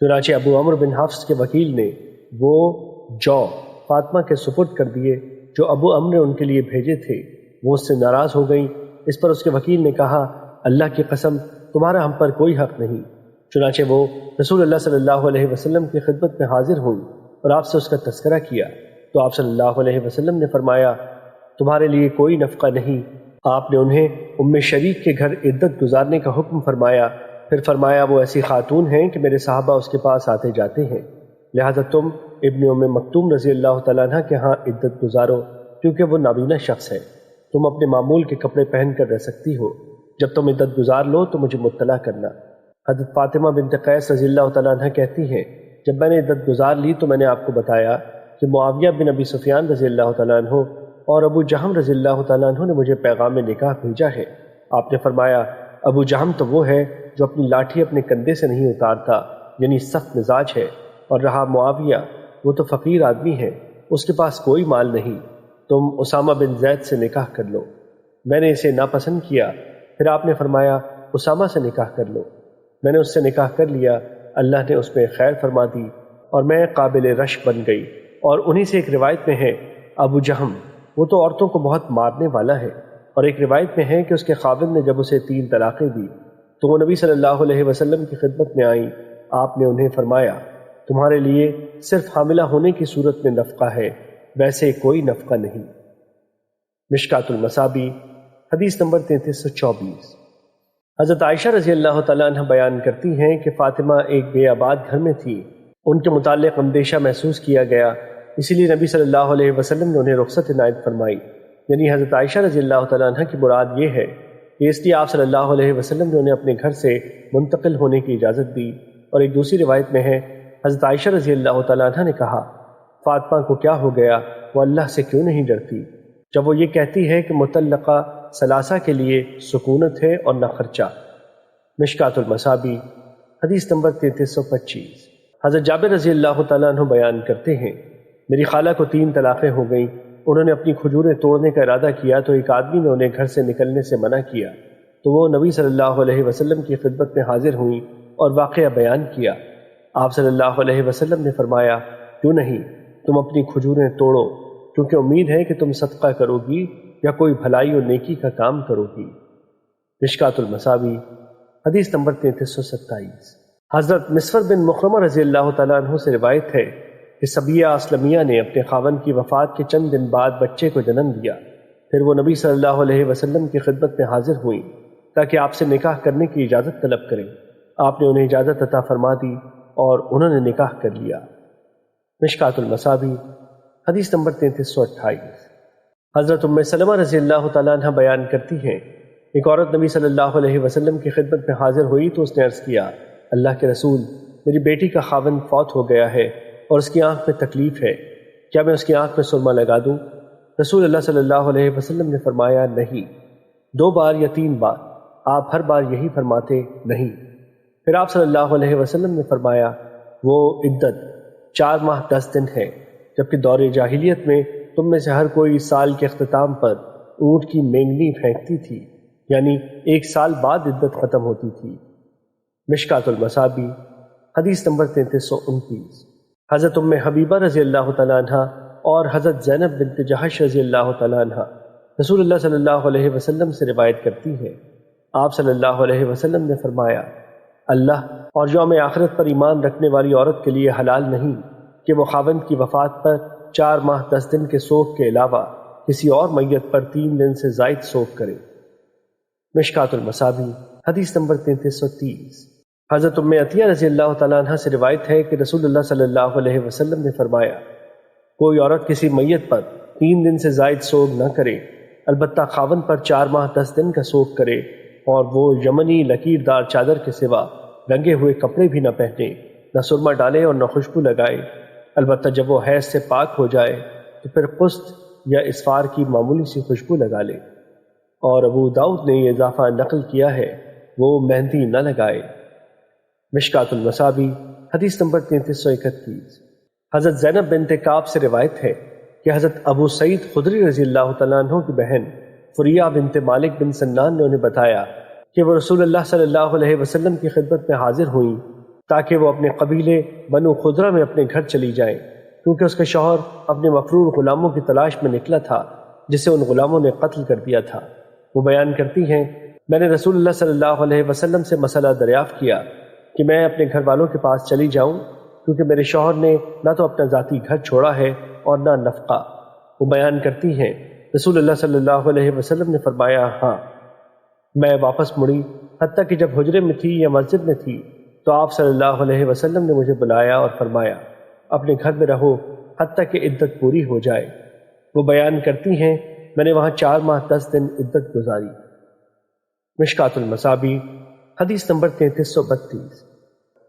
چنانچہ ابو عمرو بن حفص کے وکیل نے وہ جو فاطمہ کے سپرد کر دیے جو ابو عمرو نے ان کے لیے بھیجے تھے۔ وہ اس سے ناراض ہو گئیں۔ اس پر اس کے وکیل نے کہا، اللہ کی قسم، تمہارا ہم پر کوئی حق نہیں۔ چنانچہ وہ رسول اللہ صلی اللہ علیہ وسلم کی خدمت میں حاضر ہوئی اور آپ سے اس کا تذکرہ کیا تو آپ صلی اللہ علیہ وسلم نے فرمایا، تمہارے لیے کوئی نفقہ نہیں۔ آپ نے انہیں ام شریک کے گھر عدت گزارنے کا حکم فرمایا، پھر فرمایا، وہ ایسی خاتون ہیں کہ میرے صحابہ اس کے پاس آتے جاتے ہیں، لہذا تم ابن ام مکتوم رضی اللہ تعالیٰ عنہ کے ہاں عدت گزارو، کیونکہ وہ نابینا شخص ہے۔ تم اپنے معمول کے کپڑے پہن کر رہ سکتی ہو، جب تم عدت گزار لو تو مجھے مطلع کرنا۔ حضرت فاطمہ بنت قیس رضی اللہ تعالیٰ عنہ کہتی ہیں، جب میں نے عدت گزار لی تو میں نے آپ کو بتایا کہ معاویہ بن ابی سفیان رضی اللہ تعالیٰ عنہ اور ابو جہم رضی اللہ تعالیٰ عنہ نے مجھے پیغام نکاح بھیجا ہے۔ آپ نے فرمایا، ابو جہم تو وہ ہے جو اپنی لاٹھی اپنے کندھے سے نہیں اتارتا، یعنی سخت مزاج ہے، اور رہا معاویہ، وہ تو فقیر آدمی ہے، اس کے پاس کوئی مال نہیں، تم اسامہ بن زید سے نکاح کر لو۔ میں نے اسے ناپسند کیا، پھر آپ نے فرمایا، اسامہ سے نکاح کر لو۔ میں نے اس سے نکاح کر لیا، اللہ نے اس میں خیر فرما دی اور میں قابل رشک بن گئی۔ اور انہی سے ایک روایت میں ہے، ابو جہم وہ تو عورتوں کو بہت مارنے والا ہے، اور ایک روایت میں ہے کہ اس کے خاوند نے جب اسے 3 طلاقیں دی تو وہ نبی صلی اللہ علیہ وسلم کی خدمت میں آئیں۔ آپ نے انہیں فرمایا، تمہارے لیے صرف حاملہ ہونے کی صورت میں نفقہ ہے، ویسے کوئی نفقہ نہیں۔ مشکات المصابی حدیث نمبر 3324۔ حضرت عائشہ رضی اللہ تعالیٰ عنہ بیان کرتی ہیں کہ فاطمہ ایک بے آباد گھر میں تھی، ان کے متعلق اندیشہ محسوس کیا گیا، اسی لیے نبی صلی اللہ علیہ وسلم نے انہیں رخصت عنایت فرمائی۔ یعنی حضرت عائشہ رضی اللہ تعالیٰ عنہ کی مراد یہ ہے کہ اس لیے آپ صلی اللہ علیہ وسلم نے انہیں اپنے گھر سے منتقل ہونے کی اجازت دی۔ اور ایک دوسری روایت میں ہے، حضرت عائشہ رضی اللہ تعالیٰ عنہ نے کہا، فاطمہ کو کیا ہو گیا، وہ اللہ سے کیوں نہیں ڈرتی، جب وہ یہ کہتی ہے کہ مطلقہ ثلاثہ کے لیے سکونت ہے اور نہ خرچہ۔ مشکات المصابی حدیث نمبر 3325۔ حضرت جابر رضی اللہ تعالیٰ عنہ بیان کرتے ہیں، میری خالہ کو 3 طلاقیں ہو گئیں، انہوں نے اپنی کھجوریں توڑنے کا ارادہ کیا تو ایک آدمی نے انہیں گھر سے نکلنے سے منع کیا، تو وہ نبی صلی اللہ علیہ وسلم کی خدمت میں حاضر ہوئیں اور واقعہ بیان کیا۔ آپ صلی اللہ علیہ وسلم نے فرمایا، کیوں نہیں، تم اپنی کھجوریں توڑو، کیونکہ امید ہے کہ تم صدقہ کرو گی یا کوئی بھلائی و نیکی کا کام کرو گی۔ مشکات المصابی حدیث نمبر 3327۔ حضرت مسور بن مخرمہ رضی اللہ تعالیٰ عنہ سے روایت ہے کہ صبیہ اسلمیہ نے اپنے خاوند کی وفات کے چند دن بعد بچے کو جنم دیا، پھر وہ نبی صلی اللہ علیہ وسلم کی خدمت میں حاضر ہوئیں تاکہ آپ سے نکاح کرنے کی اجازت طلب کریں۔ آپ نے انہیں اجازت عطا فرما دی اور انہوں نے نکاح کر لیا۔ مشکات المصابی حدیث نمبر 3328۔ حضرت ام سلمہ رضی اللہ تعالیٰ عنہ بیان کرتی ہیں، ایک عورت نبی صلی اللہ علیہ وسلم کی خدمت میں حاضر ہوئی تو اس نے عرض کیا، اللہ کے رسول، میری بیٹی کا خاوند فوت ہو گیا ہے اور اس کی آنکھ میں تکلیف ہے، کیا میں اس کی آنکھ میں سرما لگا دوں؟ رسول اللہ صلی اللہ علیہ وسلم نے فرمایا، نہیں، 2 بار یا 3 بار، آپ ہر بار یہی فرماتے نہیں۔ پھر آپ صلی اللہ علیہ وسلم نے فرمایا، وہ عدت 4 ماہ 10 دن ہے، جبکہ دور جاہلیت میں تم میں سے ہر کوئی سال کے اختتام پر اونٹ کی مینگنی پھینکتی تھی، یعنی 1 سال بعد عدت ختم ہوتی تھی۔ مشکات المصابیح حدیث نمبر 3329۔ حضرت ام حبیبہ رضی اللہ تعالیٰ عنہ اور حضرت زینب بنت جحش رضی اللہ تعالیٰ عنہ رسول اللہ صلی اللہ علیہ وسلم سے روایت کرتی ہیں، آپ صلی اللہ علیہ وسلم نے فرمایا، اللہ اور یوم آخرت پر ایمان رکھنے والی عورت کے لیے حلال نہیں کہ وہ خاوند کی وفات پر 4 ماہ 10 دن کے سوگ کے علاوہ کسی اور میت پر 3 دن سے زائد سوگ کرے۔ مشکات المصابیح حدیث نمبر 3330۔ حضرت ام عطیہ رضی اللہ تعالیٰ عنہ سے روایت ہے کہ رسول اللہ صلی اللہ علیہ وسلم نے فرمایا، کوئی عورت کسی میت پر 3 دن سے زائد سوگ نہ کرے، البتہ خاوند پر 4 ماہ 10 دن کا سوگ کرے، اور وہ یمنی لکیردار چادر کے سوا رنگے ہوئے کپڑے بھی نہ پہنے، نہ سرما ڈالے اور نہ خوشبو لگائے، البتہ جب وہ حیض سے پاک ہو جائے تو پھر قسط یا اسفار کی معمولی سی خوشبو لگا لے۔ اور ابو داؤد نے یہ اضافہ نقل کیا ہے، وہ مہندی نہ لگائے۔ مشکات المصابیح حدیث نمبر 3331۔ حضرت زینب بنت کعب سے روایت ہے کہ حضرت ابو سعید خدری رضی اللہ تعالیٰ عنہ کی بہن فریہ بنت مالک بن سنان نے انہیں بتایا کہ وہ رسول اللہ صلی اللہ علیہ وسلم کی خدمت میں حاضر ہوئیں تاکہ وہ اپنے قبیلے بنو خدرہ میں اپنے گھر چلی جائیں، کیونکہ اس کا شوہر اپنے مفرور غلاموں کی تلاش میں نکلا تھا جسے ان غلاموں نے قتل کر دیا تھا۔ وہ بیان کرتی ہیں، میں نے رسول اللہ صلی اللہ علیہ وسلم سے مسئلہ دریافت کیا کہ میں اپنے گھر والوں کے پاس چلی جاؤں، کیونکہ میرے شوہر نے نہ تو اپنا ذاتی گھر چھوڑا ہے اور نہ نفقہ۔ وہ بیان کرتی ہیں، رسول اللہ صلی اللہ علیہ وسلم نے فرمایا، ہاں۔ میں واپس مڑی، حتیٰ کہ جب حجرے میں تھی یا مسجد میں تھی تو آپ صلی اللہ علیہ وسلم نے مجھے بلایا اور فرمایا، اپنے گھر میں رہو حتیٰ کہ عدت پوری ہو جائے۔ وہ بیان کرتی ہیں، میں نے وہاں 4 ماہ 10 دن عدت گزاری۔ مشکات المصابیح حدیث نمبر 3332۔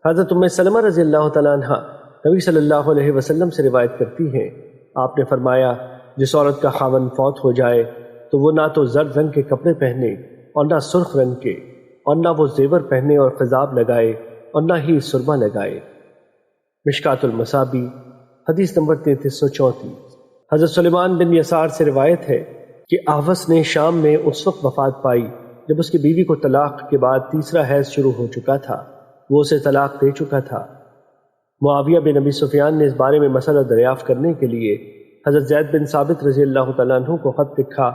حضرت ام سلمہ رضی اللہ تعالیٰ عنہ نبی صلی اللہ علیہ وسلم سے روایت کرتی ہیں، آپ نے فرمایا، جس عورت کا خاوند فوت ہو جائے تو وہ نہ تو زرد رنگ کے کپڑے پہنے اور نہ سرخ رنگ کے، اور نہ وہ زیور پہنے اور خضاب لگائے اور نہ ہی سرما لگائے۔ مشکات المصابیح حدیث نمبر 3334۔ حضرت سلیمان بن یسار سے روایت ہے کہ احوص نے شام میں اس وقت وفات پائی جب اس کی بیوی کو طلاق کے بعد 3را حیض شروع ہو چکا تھا، وہ اسے طلاق دے چکا تھا۔ معاویہ بن ابی سفیان نے اس بارے میں مسئلہ دریافت کرنے کے لیے حضرت زید بن ثابت رضی اللہ تعالیٰ عنہ کو خط لکھا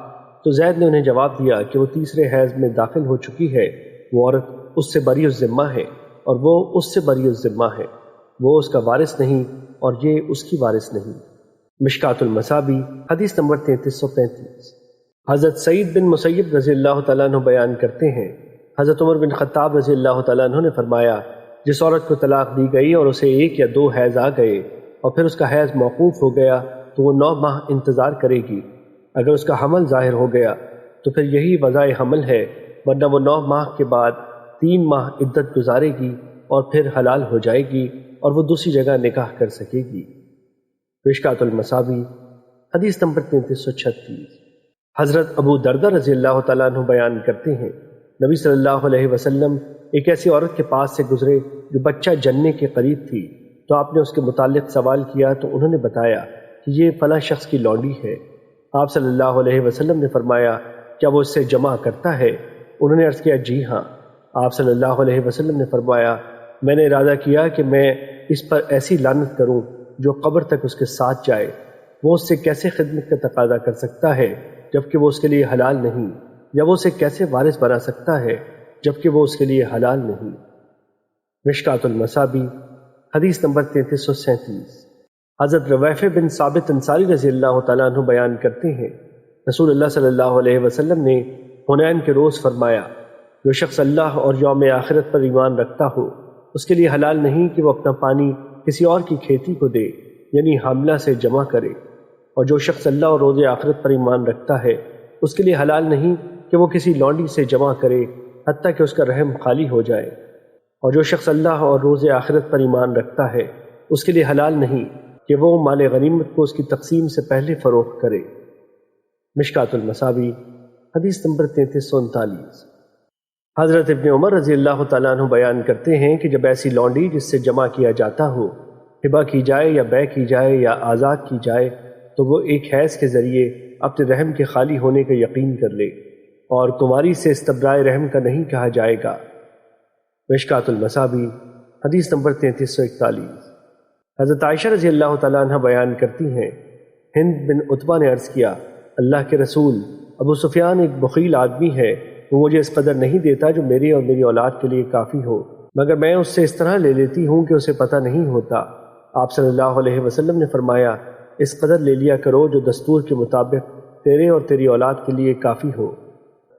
تو زید نے انہیں جواب دیا کہ وہ 3رے حیض میں داخل ہو چکی ہے، وہ عورت اس سے بری الذمہ ہے اور وہ اس سے بری الذمہ ہے، وہ اس کا وارث نہیں اور یہ اس کی وارث نہیں۔ مشکات المصابیح حدیث نمبر 3335۔ حضرت سعید بن مسیب رضی اللہ تعالیٰ عنہ بیان کرتے ہیں، حضرت عمر بن خطاب رضی اللہ تعالیٰ عنہ نے فرمایا، جس عورت کو طلاق دی گئی اور اسے 1 یا 2 حیض آ گئے اور پھر اس کا حیض موقوف ہو گیا تو وہ 9 ماہ انتظار کرے گی، اگر اس کا حمل ظاہر ہو گیا تو پھر یہی وضع حمل ہے، ورنہ وہ 9 ماہ کے بعد 3 ماہ عدت گزارے گی اور پھر حلال ہو جائے گی اور وہ دوسری جگہ نکاح کر سکے گی۔ مشکات المصابیح حدیث نمبر 3336۔ حضرت ابو دردہ رضی اللہ تعالیٰ عنہ بیان کرتے ہیں، نبی صلی اللہ علیہ وسلم ایک ایسی عورت کے پاس سے گزرے جو بچہ جننے کے قریب تھی، تو آپ نے اس کے متعلق سوال کیا تو انہوں نے بتایا کہ یہ فلاں شخص کی لونڈی ہے۔ آپ صلی اللہ علیہ وسلم نے فرمایا، کیا وہ اس سے جمع کرتا ہے؟ انہوں نے عرض کیا، جی ہاں۔ آپ صلی اللہ علیہ وسلم نے فرمایا، میں نے ارادہ کیا کہ میں اس پر ایسی لعنت کروں جو قبر تک اس کے ساتھ جائے، وہ اس سے کیسے خدمت کا تقاضا کر سکتا ہے جبکہ وہ اس کے لیے حلال نہیں، یا وہ اسے کیسے وارث بنا سکتا ہے جبکہ وہ اس کے لیے حلال نہیں۔ مشکات المصابیح حدیث نمبر 3337۔ حضرت رویفع بن ثابت انصاری رضی اللہ تعالیٰ عنہ بیان کرتے ہیں، رسول اللہ صلی اللہ علیہ وسلم نے حنین کے روز فرمایا، جو شخص اللہ اور یوم آخرت پر ایمان رکھتا ہو اس کے لیے حلال نہیں کہ وہ اپنا پانی کسی اور کی کھیتی کو دے، یعنی حاملہ سے جمع کرے۔ اور جو شخص اللہ اور روز آخرت پر ایمان رکھتا ہے اس کے لیے حلال نہیں کہ وہ کسی لونڈی سے جمع کرے حتیٰ کہ اس کا رحم خالی ہو جائے، اور جو شخص اللہ اور روز آخرت پر ایمان رکھتا ہے اس کے لیے حلال نہیں کہ وہ مال غنیمت کو اس کی تقسیم سے پہلے فروخت کرے۔ مشکات المصابیح حدیث نمبر 3339۔ حضرت ابن عمر رضی اللہ تعالیٰ عنہ بیان کرتے ہیں کہ جب ایسی لونڈی جس سے جمع کیا جاتا ہو ہبہ کی جائے یا بیع کی جائے یا آزاد کی جائے تو وہ ایک حیض کے ذریعے اپنے رحم کے خالی ہونے کا یقین کر لے، اور کماری سے استبراء رحم کا نہیں کہا جائے گا۔ مشکات المصابیح حدیث نمبر 3341۔ حضرت عائشہ رضی اللہ تعالیٰ عنہ بیان کرتی ہیں، ہند بن عتبہ نے عرض کیا، اللہ کے رسول، ابو سفیان ایک بخیل آدمی ہے، وہ مجھے اس قدر نہیں دیتا جو میری اور میری اولاد کے لیے کافی ہو، مگر میں اس سے اس طرح لے لیتی ہوں کہ اسے پتہ نہیں ہوتا۔ آپ صلی اللہ علیہ وسلم نے فرمایا، اس قدر لے لیا کرو جو دستور کے مطابق تیرے اور تیری اولاد کے لیے کافی ہو۔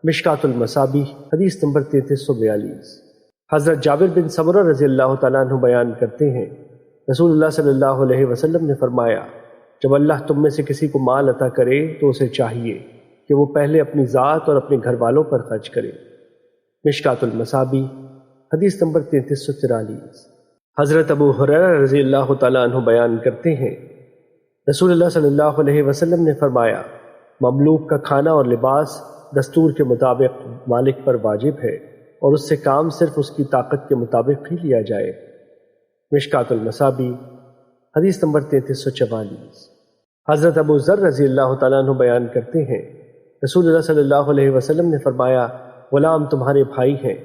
مشکات المصابیح حدیث نمبر 3342۔ حضرت جابر بن سمرہ رضی اللہ تعالیٰ عنہ بیان کرتے ہیں، رسول اللہ صلی اللہ علیہ وسلم نے فرمایا، جب اللہ تم میں سے کسی کو مال عطا کرے تو اسے چاہیے کہ وہ پہلے اپنی ذات اور اپنے گھر والوں پر خرچ کرے۔ مشکات المصابیح حدیث نمبر 3343۔ حضرت ابو ہریرہ رضی اللہ تعالیٰ عنہ بیان کرتے ہیں، رسول اللہ صلی اللہ علیہ وسلم نے فرمایا، مملوک کا کھانا اور لباس دستور کے مطابق مالک پر واجب ہے، اور اس سے کام صرف اس کی طاقت کے مطابق ہی لیا جائے۔ مشکات المصابیح حدیث نمبر 3344۔ حضرت ابو ذر رضی اللہ تعالیٰ عنہ بیان کرتے ہیں، رسول اللہ صلی اللہ علیہ وسلم نے فرمایا، غلام تمہارے بھائی ہیں،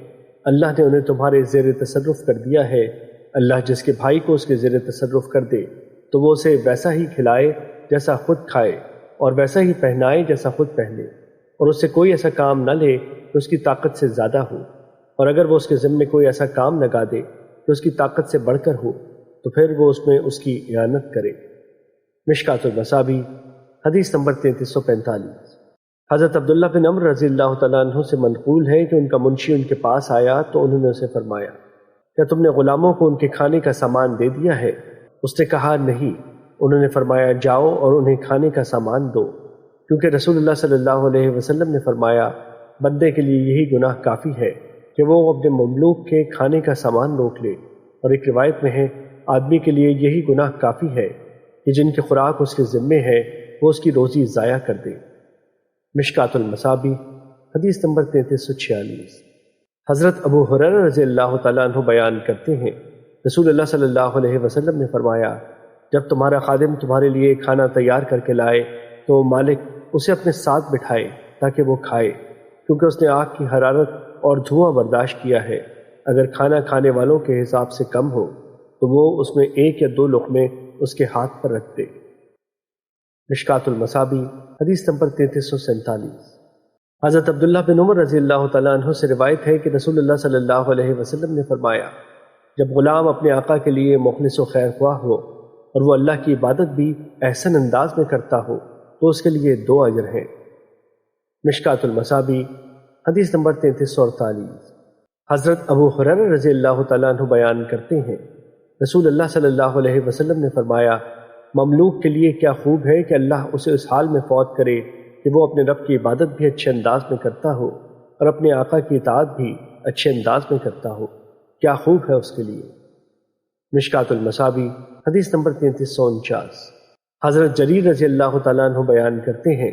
اللہ نے انہیں تمہارے زیر تصرف کر دیا ہے، اللہ جس کے بھائی کو اس کے زیر تصرف کر دے تو وہ اسے ویسا ہی کھلائے جیسا خود کھائے، اور ویسا ہی پہنائے جیسا خود پہنے، اور اس سے کوئی ایسا کام نہ لے کہ اس کی طاقت سے زیادہ ہو، اور اگر وہ اس کے ذمے کوئی ایسا کام لگا دے کہ اس کی طاقت سے بڑھ کر ہو تو پھر وہ اس میں اس کی اعانت کرے۔ مشکات المصابیح حدیث نمبر 3345۔ حضرت عبداللہ بن عمر رضی اللہ تعالیٰ عنہ سے منقول ہے کہ ان کا منشی ان کے پاس آیا تو انہوں نے اسے فرمایا، کیا تم نے غلاموں کو ان کے کھانے کا سامان دے دیا ہے؟ اس نے کہا، نہیں۔ انہوں نے فرمایا، جاؤ اور انہیں کھانے کا سامان دو، کیونکہ رسول اللہ صلی اللہ علیہ وسلم نے فرمایا، بندے کے لیے یہی گناہ کافی ہے کہ وہ اپنے مملوک کے کھانے کا سامان روک لے، اور ایک روایت میں ہے، آدمی کے لیے یہی گناہ کافی ہے کہ جن کی خوراک اس کے ذمے ہے وہ اس کی روزی ضائع کر دے۔ مشکات المصابیح حدیث نمبر 3346۔ حضرت ابو ہریرہ رضی اللہ تعالیٰ عنہ بیان کرتے ہیں، رسول اللہ صلی اللہ علیہ وسلم نے فرمایا، جب تمہارا خادم تمہارے لیے کھانا تیار کر کے لائے تو مالک اسے اپنے ساتھ بٹھائے تاکہ وہ کھائے، کیونکہ اس نے آگ کی حرارت اور دھواں برداشت کیا ہے۔ اگر کھانا کھانے والوں کے حساب سے کم ہو تو وہ اس میں 1 یا 2 لقمے اس کے ہاتھ پر رکھ دے۔ مشکات المصابیح حدیث نمبر 3347۔ حضرت عبداللہ بن عمر رضی اللہ تعالیٰ عنہ سے روایت ہے کہ رسول اللہ صلی اللہ علیہ وسلم نے فرمایا، جب غلام اپنے آقا کے لیے مخلص و خیر خواہ ہو اور وہ اللہ کی عبادت بھی احسن انداز میں کرتا ہو تو اس کے لیے 2 اجر ہیں۔ مشکات المصابیح حدیث نمبر 3348۔ حضرت ابو ہریرہ رضی اللہ تعالیٰ عنہ بیان کرتے ہیں، رسول اللہ صلی اللہ علیہ وسلم نے فرمایا، مملوک کے لیے کیا خوب ہے کہ اللہ اسے اس حال میں فوت کرے کہ وہ اپنے رب کی عبادت بھی اچھے انداز میں کرتا ہو اور اپنے آقا کی اطاعت بھی اچھے انداز میں کرتا ہو، کیا خوب ہے اس کے لیے۔ مشکات المصابیح حدیث نمبر 3349۔ حضرت جریر رضی اللہ تعالیٰ عنہ بیان کرتے ہیں،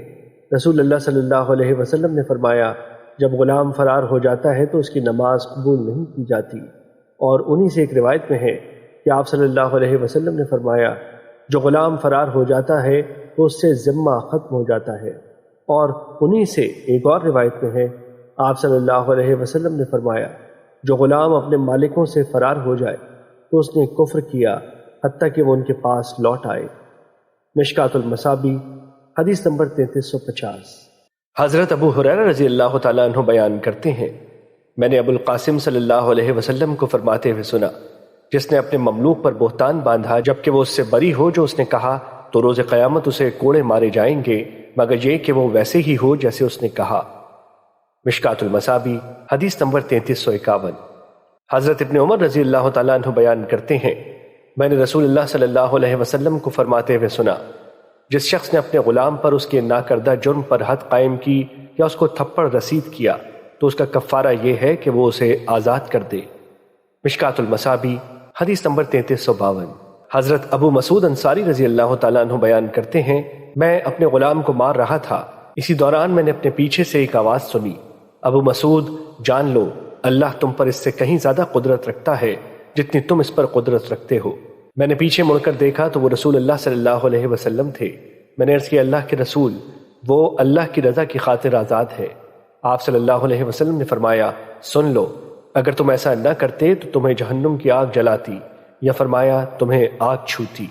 رسول اللہ صلی اللہ علیہ وسلم نے فرمایا، جب غلام فرار ہو جاتا ہے تو اس کی نماز قبول نہیں کی جاتی، اور انہی سے ایک روایت میں ہے کہ آپ صلی اللہ علیہ وسلم نے فرمایا، جو غلام فرار ہو جاتا ہے تو اس سے ذمہ ختم ہو جاتا ہے، اور انہی سے ایک اور روایت میں ہے، آپ صلی اللہ علیہ وسلم نے فرمایا، جو غلام اپنے مالکوں سے فرار ہو جائے تو اس نے کفر کیا حتیٰ کہ وہ ان کے پاس لوٹ آئے۔ مشکات المصابیح حدیث نمبر 3350۔ حضرت ابو ہریرہ رضی اللہ تعالیٰ عنہ بیان کرتے ہیں، میں نے ابو القاسم صلی اللہ علیہ وسلم کو فرماتے ہوئے سنا، جس نے اپنے مملوک پر بہتان باندھا جبکہ وہ اس سے بری ہو جو اس نے کہا تو روز قیامت اسے کوڑے مارے جائیں گے مگر یہ کہ وہ ویسے ہی ہو جیسے اس نے کہا۔ مشکات المصابیح حدیث نمبر 3351۔ حضرت ابن عمر رضی اللہ تعالیٰ عنہ بیان کرتے ہیں، میں نے رسول اللہ صلی اللہ علیہ وسلم کو فرماتے ہوئے سنا، جس شخص نے اپنے غلام پر اس کے ناکردہ جرم پر حد قائم کی یا اس کو تھپڑ رسید کیا تو اس کا کفارہ یہ ہے کہ وہ اسے آزاد کر دے۔ مشکات المصابیح حدیث نمبر 3352۔ حضرت ابو مسعود انصاری رضی اللہ تعالیٰ عنہ بیان کرتے ہیں، میں اپنے غلام کو مار رہا تھا، اسی دوران میں نے اپنے پیچھے سے ایک آواز سنی، ابو مسعود جان لو اللہ تم پر اس سے کہیں زیادہ قدرت رکھتا ہے جتنی تم اس پر قدرت رکھتے ہو۔ میں نے پیچھے مڑ کر دیکھا تو وہ رسول اللہ صلی اللہ علیہ وسلم تھے۔ میں نے عرض کیا اللہ کے رسول، وہ اللہ کی رضا کی خاطر آزاد ہے۔ آپ صلی اللہ علیہ وسلم نے فرمایا سن لو، اگر تم ایسا نہ کرتے تو تمہیں جہنم کی آگ جلاتی، یا فرمایا تمہیں آگ چھوتی۔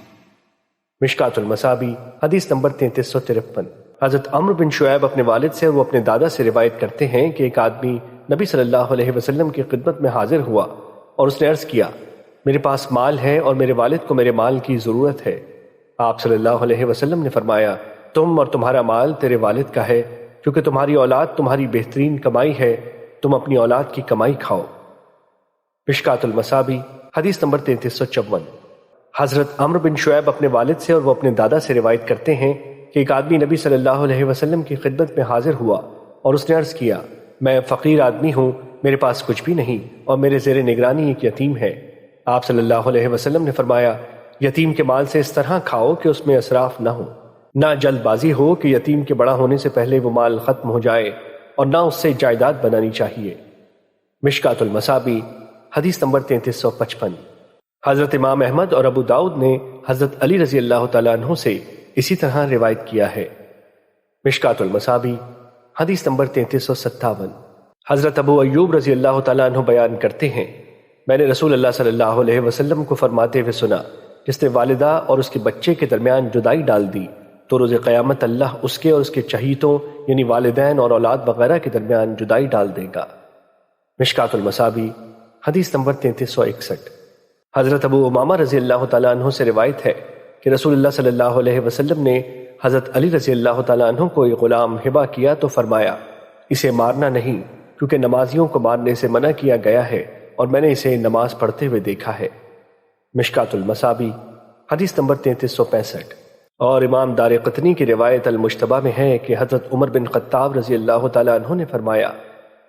مشکات المصابیح حدیث نمبر 3353۔ حضرت عمرو بن شعیب اپنے والد سے اور وہ اپنے دادا سے روایت کرتے ہیں کہ ایک آدمی نبی صلی اللہ علیہ وسلم کی خدمت میں حاضر ہوا اور اس نے عرض کیا میرے پاس مال ہے اور میرے والد کو میرے مال کی ضرورت ہے۔ آپ صلی اللہ علیہ وسلم نے فرمایا تم اور تمہارا مال تیرے والد کا ہے، کیونکہ تمہاری اولاد تمہاری بہترین کمائی ہے، تم اپنی اولاد کی کمائی کھاؤ۔ مشکات المصابیح حدیث نمبر 3354۔ حضرت عمرو بن شعیب اپنے والد سے اور وہ اپنے دادا سے روایت کرتے ہیں کہ ایک آدمی نبی صلی اللہ علیہ وسلم کی خدمت میں حاضر ہوا اور اس نے عرض کیا میں فقیر آدمی ہوں، میرے پاس کچھ بھی نہیں اور میرے زیر نگرانی ایک یتیم ہے۔ آپ صلی اللہ علیہ وسلم نے فرمایا یتیم کے مال سے اس طرح کھاؤ کہ اس میں اسراف نہ ہو، نہ جلد بازی ہو کہ یتیم کے بڑا ہونے سے پہلے وہ مال ختم ہو جائے، اور نہ اس سے جائیداد بنانی چاہیے۔ مشکات المصابیح حدیث نمبر 3355۔ حضرت امام احمد اور ابو داؤد نے حضرت علی رضی اللہ تعالیٰ عنہ سے اسی طرح روایت کیا ہے۔ مشکات المصابیح حدیث نمبر 3357۔ حضرت ابو ایوب رضی اللہ تعالیٰ عنہ بیان کرتے ہیں میں نے رسول اللہ صلی اللہ علیہ وسلم کو فرماتے ہوئے سنا جس نے والدہ اور اس کے بچے کے درمیان جدائی ڈال دی تو روز قیامت اللہ اس کے اور اس کے چہیتوں یعنی والدین اور اولاد وغیرہ کے درمیان جدائی ڈال دے گا۔ مشکات المصابیح حدیث نمبر 3361۔ حضرت ابو امامہ رضی اللہ تعالیٰ عنہ سے روایت ہے کہ رسول اللہ صلی اللہ علیہ وسلم نے حضرت علی رضی اللہ تعالیٰ عنہ کو ایک غلام ہبہ کیا تو فرمایا اسے مارنا نہیں، کیونکہ نمازیوں کو مارنے سے منع کیا گیا ہے اور میں نے اسے نماز پڑھتے ہوئے دیکھا ہے۔ مشکات المصابیح حدیث نمبر 3365۔ اور امام دارقطنی کی روایت المجتبیٰ میں ہے کہ حضرت عمر بن خطاب رضی اللہ تعالیٰ عنہ نے فرمایا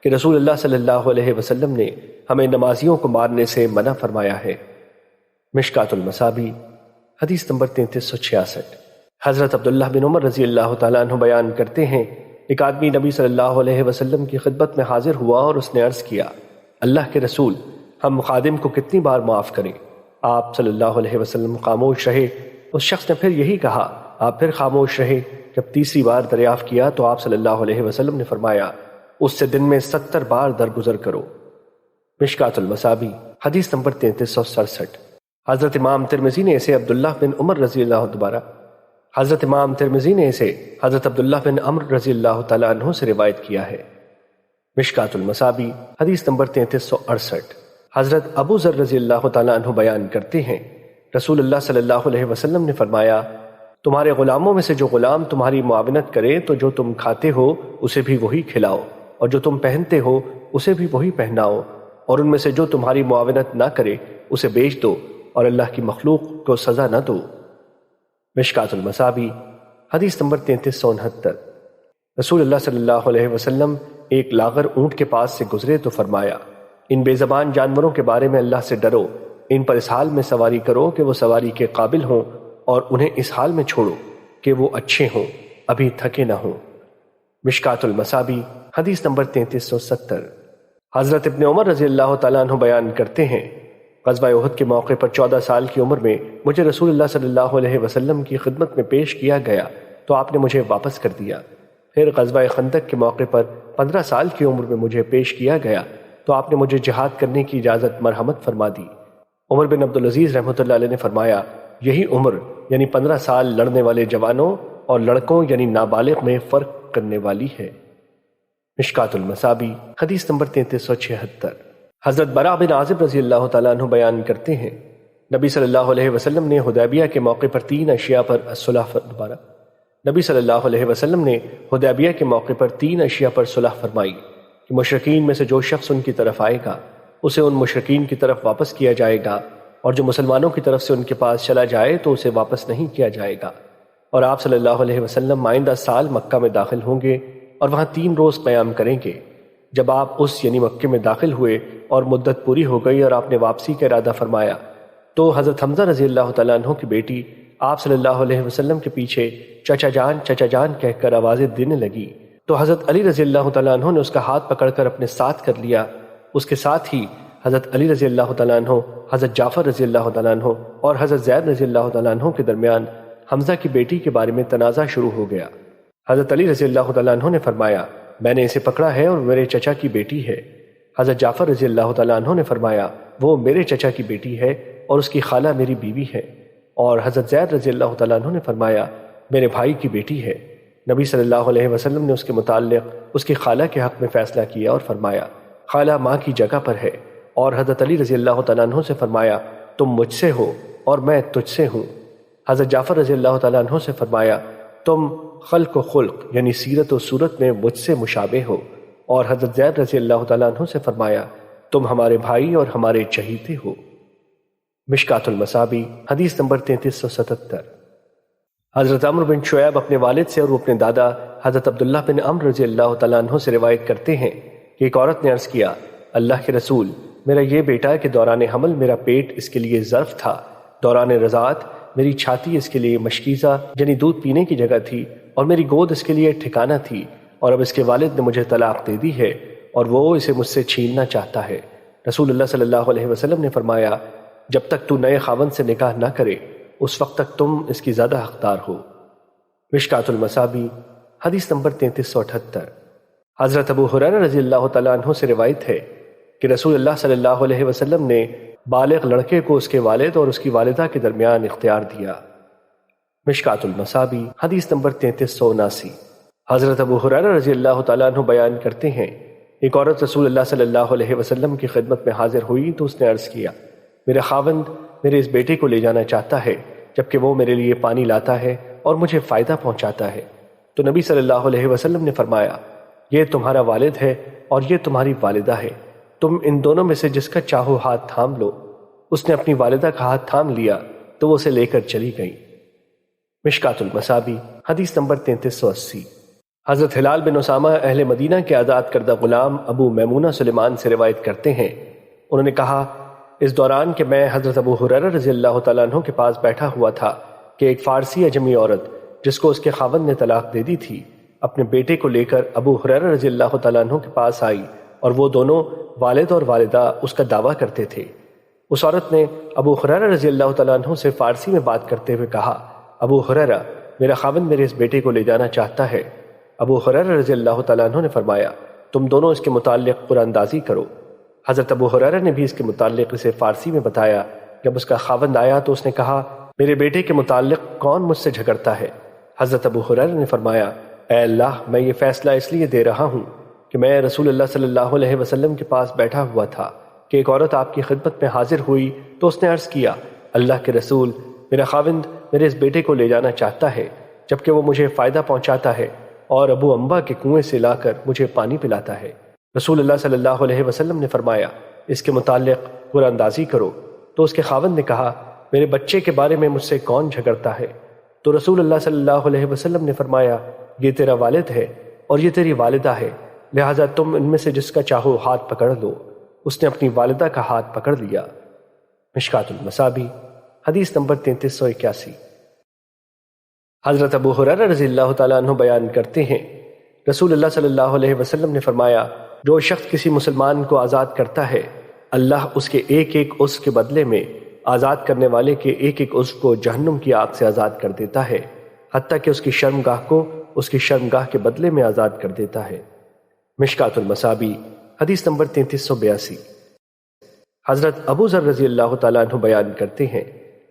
کہ رسول اللہ صلی اللہ علیہ وسلم نے ہمیں نمازیوں کو مارنے سے منع فرمایا ہے۔ مشکات المصابیح حدیث نمبر 3366۔ حضرت عبداللہ بن عمر رضی اللہ تعالیٰ عنہ بیان کرتے ہیں ایک آدمی نبی صلی اللہ علیہ وسلم کی خدمت میں حاضر ہوا اور اس نے عرض کیا اللہ کے رسول ہم خادم کو کتنی بار معاف کریں؟ آپ صلی اللہ علیہ وسلم خاموش رہے۔ اس شخص نے پھر یہی کہا، آپ پھر خاموش رہے۔ جب تیسری بار دریافت کیا تو آپ صلی اللہ علیہ وسلم نے فرمایا اس سے دن میں 70 بار درگزر کرو۔ مشکات المصابیح حدیث نمبر 3367۔ حضرت امام ترمذی نے اسے عبداللہ بن عمر رضی اللہ دوبارہ حضرت امام ترمذی نے اسے حضرت عبداللہ بن عمر رضی اللہ تعالیٰ عنہ سے روایت کیا ہے۔ مشکات المصابیح حدیث نمبر 3368۔ حضرت ابو ذر رضی اللہ تعالیٰ عنہ بیان کرتے ہیں رسول اللہ صلی اللہ علیہ وسلم نے فرمایا تمہارے غلاموں میں سے جو غلام تمہاری معاونت کرے تو جو تم کھاتے ہو اسے بھی وہی کھلاؤ، اور جو تم پہنتے ہو اسے بھی وہی پہناؤ، اور ان میں سے جو تمہاری معاونت نہ کرے اسے بیچ دو اور اللہ کی مخلوق کو سزا نہ دو۔ مشکات المصابیح حدیث نمبر 3369۔ رسول اللہ صلی اللہ علیہ وسلم ایک لاغر اونٹ کے پاس سے گزرے تو فرمایا ان بے زبان جانوروں کے بارے میں اللہ سے ڈرو، ان پر اس حال میں سواری کرو کہ وہ سواری کے قابل ہوں، اور انہیں اس حال میں چھوڑو کہ وہ اچھے ہوں، ابھی تھکے نہ ہوں۔ مشکات المصابیح حدیث نمبر 3370۔ حضرت ابن عمر رضی اللہ تعالیٰ عنہ بیان کرتے ہیں غزوہ احد کے موقع پر 14 سال کی عمر میں مجھے رسول اللہ صلی اللہ علیہ وسلم کی خدمت میں پیش کیا گیا تو آپ نے مجھے واپس کر دیا۔ پھر غزوہ خندق کے موقع پر 15 سال کی عمر میں مجھے پیش کیا گیا تو آپ نے مجھے جہاد کرنے کی اجازت مرحمت فرما دی۔ عمر بن عبدالعزیز رحمۃ اللہ علیہ نے فرمایا یہی عمر یعنی 15 سال لڑنے والے جوانوں اور لڑکوں یعنی نابالغ میں فرق کرنے والی ہے۔ مشکات المصابیح حدیث نمبر 3376۔ حضرت براء بن عازب رضی اللہ تعالیٰ عنہ بیان کرتے ہیں نبی صلی اللہ علیہ وسلم نے حدیبیہ کے موقع پر 3 اشیاء پر صلح نبی صلی اللہ علیہ وسلم نے حدیبیہ کے موقع پر 3 اشیاء پر صلح فرمائی کہ مشرکین میں سے جو شخص ان کی طرف آئے گا اسے ان مشرکین کی طرف واپس کیا جائے گا، اور جو مسلمانوں کی طرف سے ان کے پاس چلا جائے تو اسے واپس نہیں کیا جائے گا، اور آپ صلی اللہ علیہ وسلم آئندہ سال مکہ میں داخل ہوں گے اور وہاں 3 روز قیام کریں گے۔ جب آپ اس یعنی مکے میں داخل ہوئے اور مدت پوری ہو گئی اور آپ نے واپسی کا ارادہ فرمایا تو حضرت حمزہ رضی اللہ تعالیٰ عنہ کی بیٹی آپ صلی اللہ علیہ وسلم کے پیچھے چچا جان کہہ کر آوازیں دینے لگی، تو حضرت علی رضی اللہ تعالیٰ عنہ نے اس کا ہاتھ پکڑ کر اپنے ساتھ کر لیا۔ اس کے ساتھ ہی حضرت علی رضی اللہ تعالیٰ عنہ، حضرت جعفر رضی اللہ تعالیٰ عنہ اور حضرت زید رضی اللہ تعالیٰ عنہ کے درمیان حمزہ کی بیٹی کے بارے میں تنازع شروع ہو گیا۔ حضرت علی رضی اللہ تعالیٰ عنہ نے فرمایا میں نے اسے پکڑا ہے اور میرے چچا کی بیٹی ہے۔ حضرت جعفر رضی اللہ تعالیٰ عنہ نے فرمایا وہ میرے چچا کی بیٹی ہے اور اس کی خالہ میری بیوی ہے۔ اور حضرت زید رضی اللہ تعالیٰ عنہ نے فرمایا میرے بھائی کی بیٹی ہے۔ نبی صلی اللہ علیہ وسلم نے اس کے متعلق اس کی خالہ کے حق میں فیصلہ کیا اور فرمایا خالہ ماں کی جگہ پر ہے۔ اور حضرت علی رضی اللہ تعالیٰ عنہ سے فرمایا تم مجھ سے ہو اور میں تجھ سے ہوں۔ حضرت جعفر رضی اللہ تعالیٰ عنہ سے فرمایا تم خلق و خلق یعنی سیرت و صورت میں مجھ سے مشابہ ہو۔ اور حضرت زید رضی اللہ تعالیٰ عنہ سے فرمایا تم ہمارے بھائی اور ہمارے چہیتے ہو۔ مشکات المصابی حدیث نمبر 3377۔ حضرت عمرو بن شعیب اپنے والد سے اور وہ اپنے دادا حضرت عبداللہ بن عمرو رضی اللہ تعالیٰ عنہ سے روایت کرتے ہیں کہ ایک عورت نے عرض کیا اللہ کے رسول میرا یہ بیٹا ہے کہ دوران حمل میرا پیٹ اس کے لیے ظرف تھا، دوران رضاعت میری چھاتی اس کے لیے مشکیزہ یعنی دودھ پینے کی جگہ تھی اور میری گود اس کے لیے ٹھکانہ تھی، اور اب اس کے والد نے مجھے طلاق دے دی ہے اور وہ اسے مجھ سے چھیننا چاہتا ہے۔ رسول اللہ صلی اللہ علیہ وسلم نے فرمایا جب تک تو نئے خاوند سے نکاح نہ کرے اس وقت تک تم اس کی زیادہ حقدار ہو۔ مشکات المصابی حدیث نمبر 3378۔ حضرت ابو ہریرہ رضی اللہ تعالیٰ عنہ سے روایت ہے کہ رسول اللہ صلی اللہ علیہ وسلم نے بالغ لڑکے کو اس کے والد اور اس کی والدہ کے درمیان اختیار دیا۔ مشکات المصابی حدیث نمبر 3379۔ حضرت ابو ہریرہ رضی اللہ تعالیٰ عنہ بیان کرتے ہیں ایک عورت رسول اللہ صلی اللہ علیہ وسلم کی خدمت میں حاضر ہوئی تو اس نے عرض کیا میرا خاوند میرے اس بیٹے کو لے جانا چاہتا ہے جبکہ وہ میرے لیے پانی لاتا ہے اور مجھے فائدہ پہنچاتا ہے۔ تو نبی صلی اللہ علیہ وسلم نے فرمایا یہ تمہارا والد ہے اور یہ تمہاری والدہ ہے، تم ان دونوں میں سے جس کا چاہو ہاتھ تھام لو۔ اس نے اپنی والدہ کا ہاتھ تھام لیا تو وہ اسے لے کر چلی گئی۔ مشکات المصابی حدیث نمبر 3380۔ حضرت ہلال بن اسامہ اہل مدینہ کے آزاد کردہ غلام ابو میمونہ سلیمان سے روایت کرتے ہیں انہوں نے کہا اس دوران کہ میں حضرت ابو ہریرہ رضی اللہ تعالیٰ عنہ کے پاس بیٹھا ہوا تھا کہ ایک فارسی اجمی عورت جس کو اس کے خاوند نے طلاق دے دی تھی اپنے بیٹے کو لے کر ابو ہریرہ رضی اللہ تعالیٰ عنہ کے پاس آئی اور وہ دونوں والد اور والدہ اس کا دعویٰ کرتے تھے۔ اس عورت نے ابو ہریرہ رضی اللہ تعالیٰ عنہ سے فارسی میں بات کرتے ہوئے کہا ابو ہریرہ میرا خاوند میرے اس بیٹے کو لے جانا چاہتا ہے۔ ابو ہریرہ رضی اللہ تعالیٰ عنہ نے فرمایا تم دونوں اس کے متعلق قرآن اندازی کرو۔ حضرت ابو ہریرہ نے بھی اس کے متعلق اسے فارسی میں بتایا۔ جب اس کا خاوند آیا تو اس نے کہا میرے بیٹے کے متعلق کون مجھ سے جھگڑتا ہے؟ حضرت ابو ہریرہ نے فرمایا اے اللہ میں یہ فیصلہ اس لیے دے رہا ہوں کہ میں رسول اللہ صلی اللہ علیہ وسلم کے پاس بیٹھا ہوا تھا کہ ایک عورت آپ کی خدمت میں حاضر ہوئی تو اس نے عرض کیا اللہ کے رسول میرا خاوند میرے اس بیٹے کو لے جانا چاہتا ہے جبکہ وہ مجھے فائدہ پہنچاتا ہے اور ابو امبا کے کنویں سے لا کر مجھے پانی پلاتا ہے۔ رسول اللہ صلی اللہ علیہ وسلم نے فرمایا اس کے متعلق قرآن اندازی کرو۔ تو اس کے خاوند نے کہا میرے بچے کے بارے میں مجھ سے کون جھگڑتا ہے؟ تو رسول اللہ صلی اللہ علیہ وسلم نے فرمایا یہ تیرا والد ہے اور یہ تیری والدہ ہے، لہٰذا تم ان میں سے جس کا چاہو ہاتھ پکڑ لو۔ اس نے اپنی والدہ کا ہاتھ پکڑ لیا۔ مشکات المصابی حدیث نمبر 3381۔ حضرت ابو ہریرہ رضی اللہ تعالیٰ عنہ بیان کرتے ہیں رسول اللہ صلی اللہ علیہ وسلم نے فرمایا جو شخص کسی مسلمان کو آزاد کرتا ہے اللہ اس کے ایک ایک عضو کے بدلے میں آزاد کرنے والے کے ایک ایک عضو کو جہنم کی آگ سے آزاد کر دیتا ہے، حتیٰ کہ اس کی شرمگاہ کو اس کی شرمگاہ کے بدلے میں آزاد کر دیتا ہے۔ مشکات المصابی حدیث نمبر 3382۔ حضرت ابو ذر رضی اللہ تعالیٰ عنہ بیان کرتے ہیں